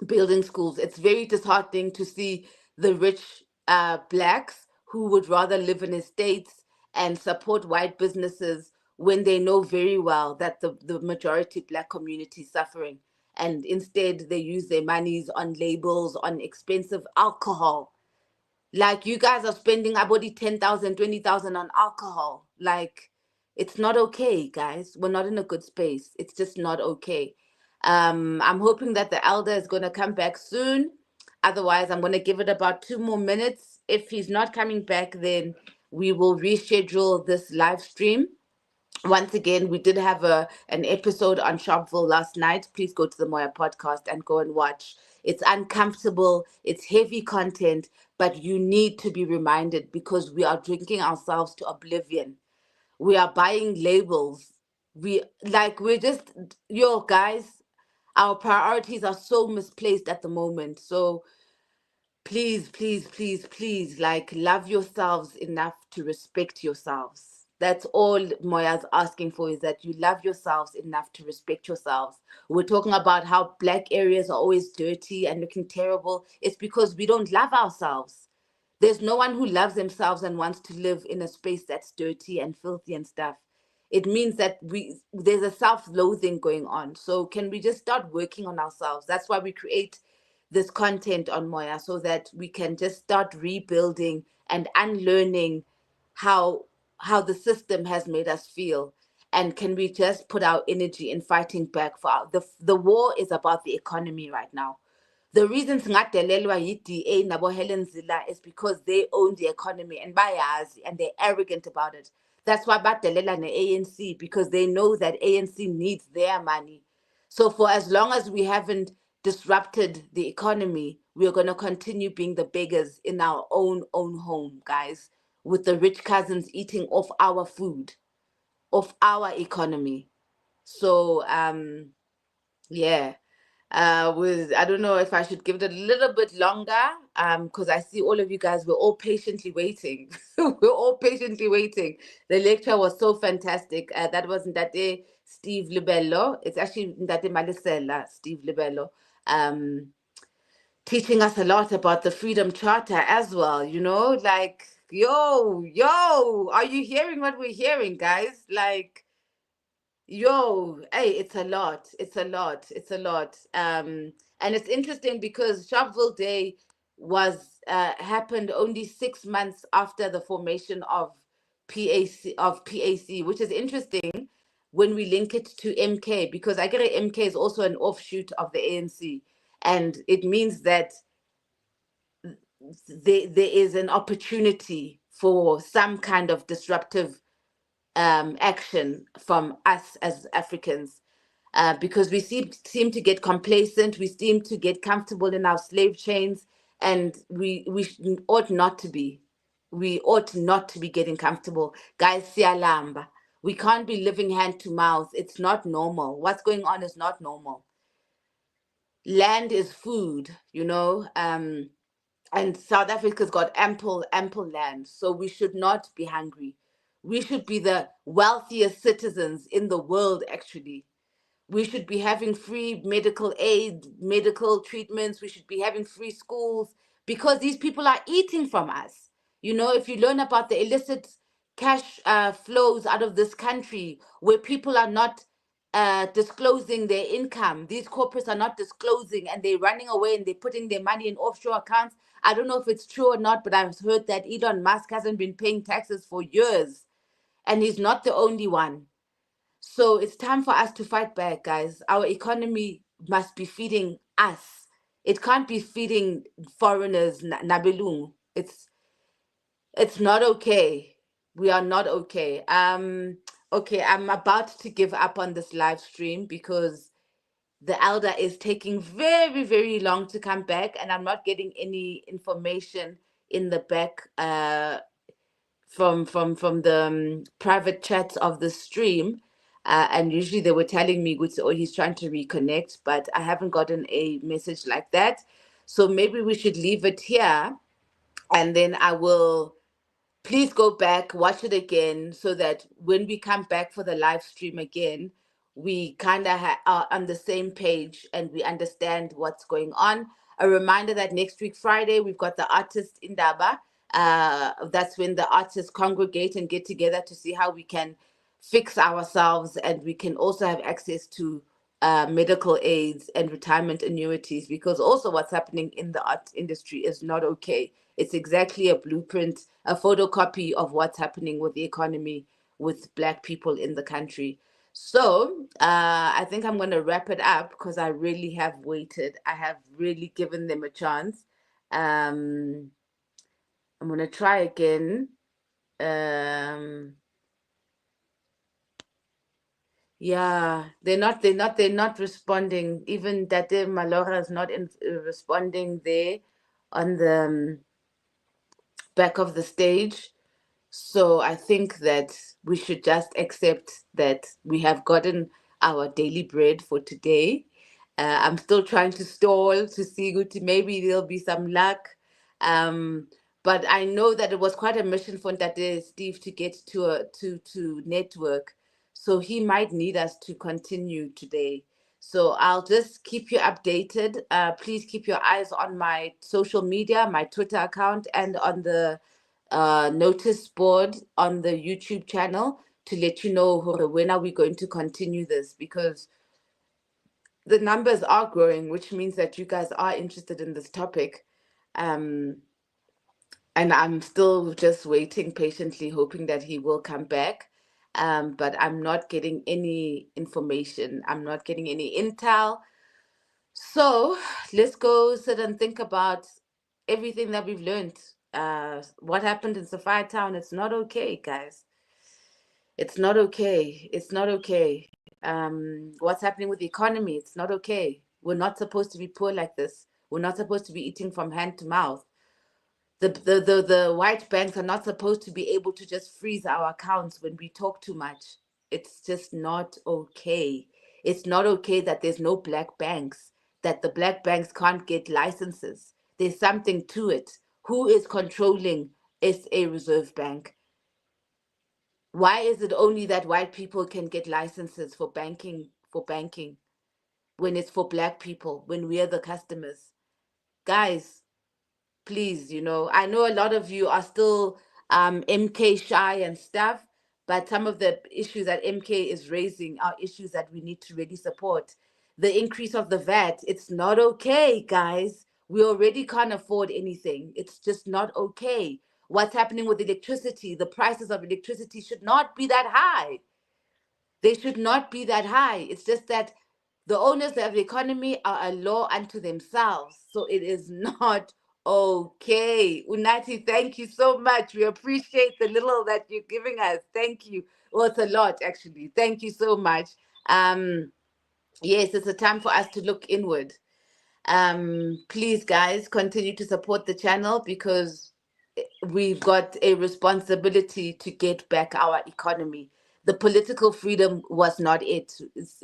building schools. It's very disheartening to see the rich blacks who would rather live in estates and support white businesses when they know very well that the majority black community is suffering. And instead, they use their monies on labels, on expensive alcohol. Like, you guys are spending about 10,000, 20,000 on alcohol. Like, it's not okay, guys. We're not in a good space. It's just not okay. I'm hoping that the elder is going to come back soon. Otherwise, I'm going to give it about 2 more minutes. If he's not coming back, then we will reschedule this live stream. Once again, we did have an episode on Sharpeville last night. Please go to the Moya podcast and go and watch. It's uncomfortable, it's heavy content, but you need to be reminded, because we are drinking ourselves to oblivion. We are buying labels. We're just, yo, guys, our priorities are so misplaced at the moment. So please, please, please, please, like, love yourselves enough to respect yourselves. That's all Moya's asking for, is that you love yourselves enough to respect yourselves. We're talking about how black areas are always dirty and looking terrible. It's because we don't love ourselves. There's no one who loves themselves and wants to live in a space that's dirty and filthy and stuff. It means that there's a self-loathing going on. So can we just start working on ourselves? That's why we create this content on Moya, so that we can just start rebuilding and unlearning how the system has made us feel. And can we just put our energy in fighting back for the war is about the economy right now. The reason singadelelwa yi-DA nabo Helen Zilla is because they own the economy and bayazi, and they're arrogant about it. That's why badelela ne-ANC, because they know that ANC needs their money. So for as long as we haven't disrupted the economy, we are going to continue being the beggars in our own home, guys, with the rich cousins eating off our food, off our economy. So yeah. I don't know if I should give it a little bit longer, because I see all of you guys, we're all patiently waiting. We're all patiently waiting. The lecture was so fantastic. That was Ndate Steve Lebelo. It's actually Ndate Malisela, Steve Lebelo, teaching us a lot about the Freedom Charter as well, you know, like, yo, are you hearing what we're hearing, guys? Like, yo, hey, it's a lot. It's a lot. It's a lot. And it's interesting because Sharpeville Day was happened only 6 months after the formation of PAC, which is interesting when we link it to MK, because I get it, MK is also an offshoot of the ANC, and it means that there is an opportunity for some kind of disruptive action from us as Africans, because we seem to get complacent, we seem to get comfortable in our slave chains, and we ought not to be. We ought not to be getting comfortable. Guys, siyalamba. We can't be living hand to mouth. It's not normal. What's going on is not normal. Land is food, you know. And South Africa's got ample land, so we should not be hungry. We should be the wealthiest citizens in the world, actually. We should be having free medical aid, medical treatments. We should be having free schools because these people are eating from us. You know, if you learn about the illicit cash flows out of this country where people are not disclosing their income, these corporates are not disclosing, and they're running away and they're putting their money in offshore accounts. I don't know if it's true or not, but I've heard that Elon Musk hasn't been paying taxes for years, and he's not the only one. So it's time for us to fight back, guys. Our economy must be feeding us. It can't be feeding foreigners, Nabelung. It's not okay. We are not okay. Okay, I'm about to give up on this live stream because the elder is taking very, very long to come back, and I'm not getting any information in the back from the private chats of the stream. And usually they were telling me, or he's trying to reconnect, but I haven't gotten a message like that. So maybe we should leave it here, and then I will. Please go back, watch it again, so that when we come back for the live stream again, we kind of are on the same page and we understand what's going on. A reminder that next week, Friday, we've got the artist Indaba. That's when the artists congregate and get together to see how we can fix ourselves, and we can also have access to medical aids and retirement annuities, because also what's happening in the art industry is not okay. It's exactly a blueprint, a photocopy of what's happening with the economy with Black people in the country. So I think I'm going to wrap it up because I really have waited. I have really given them a chance. I'm going to try again. Yeah, they're not responding. Even Dade Malora is not responding there on the back of the stage. So I think that we should just accept that we have gotten our daily bread for today. I'm still trying to stall to see maybe there'll be some luck. But I know that it was quite a mission for Ndate Steve to get to network. So he might need us to continue today. So I'll just keep you updated. Please keep your eyes on my social media, my Twitter account, and on the notice board on the YouTube channel to let you know when are we going to continue this, because the numbers are growing, which means that you guys are interested in this topic. And I'm still just waiting patiently, hoping that he will come back. But I'm not getting any information. I'm not getting any intel. So let's go sit and think about everything that we've learned. What happened in Sophiatown? It's not okay, guys. It's not okay. It's not okay. What's happening with the economy? It's not okay. We're not supposed to be poor like this. We're not supposed to be eating from hand to mouth. The white banks are not supposed to be able to just freeze our accounts when we talk too much. It's just not okay. It's not okay that there's no black banks, that the black banks can't get licenses. There's something to it. Who is controlling SA Reserve Bank? Why is it only that white people can get licenses for banking when it's for black people, when we are the customers? Guys, please, I know a lot of you are still MK shy and stuff, but some of the issues that MK is raising are issues that we need to really support. The increase of the VAT, it's not okay, guys. We already can't afford anything. It's just not okay. What's happening with electricity? The prices of electricity should not be that high. They should not be that high. It's just that the owners of the economy are a law unto themselves. So it is not okay. Unati, thank you so much. We appreciate the little that you're giving us. Thank you. Well, it's a lot, actually. Thank you so much. Yes, it's a time for us to look inward. Please, guys, continue to support the channel because we've got a responsibility to get back our economy. The political freedom was not it.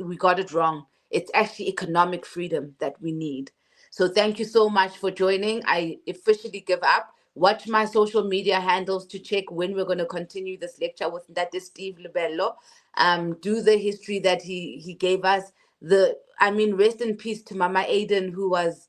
We got it wrong. It's actually economic freedom that we need. So thank you so much for joining. I officially give up. Watch my social media handles to check when we're going to continue this lecture with that is Steve Lebelo. Do the history that he gave us. Rest in peace to Mama Aiden, who was.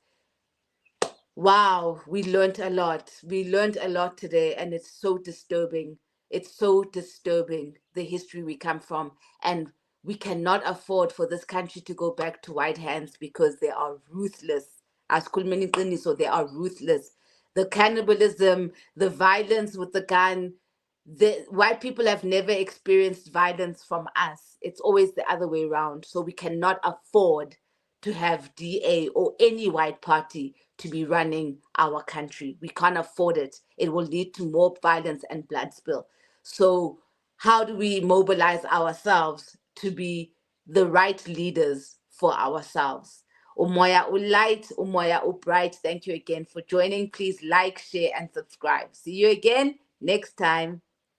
Wow, we learned a lot. We learned a lot today, and it's so disturbing. It's so disturbing, the history we come from. And we cannot afford for this country to go back to white hands because they are ruthless. As Kulmeni so they are ruthless. The cannibalism, the violence with the gun, the white people have never experienced violence from us. It's always the other way around. So we cannot afford to have DA or any white party to be running our country. We can't afford it. It will lead to more violence and blood spill. So how do we mobilize ourselves to be the right leaders for ourselves? Umoya Ulight, Umoya Ubright, thank you again for joining. Please like, share, and subscribe. See you again next time.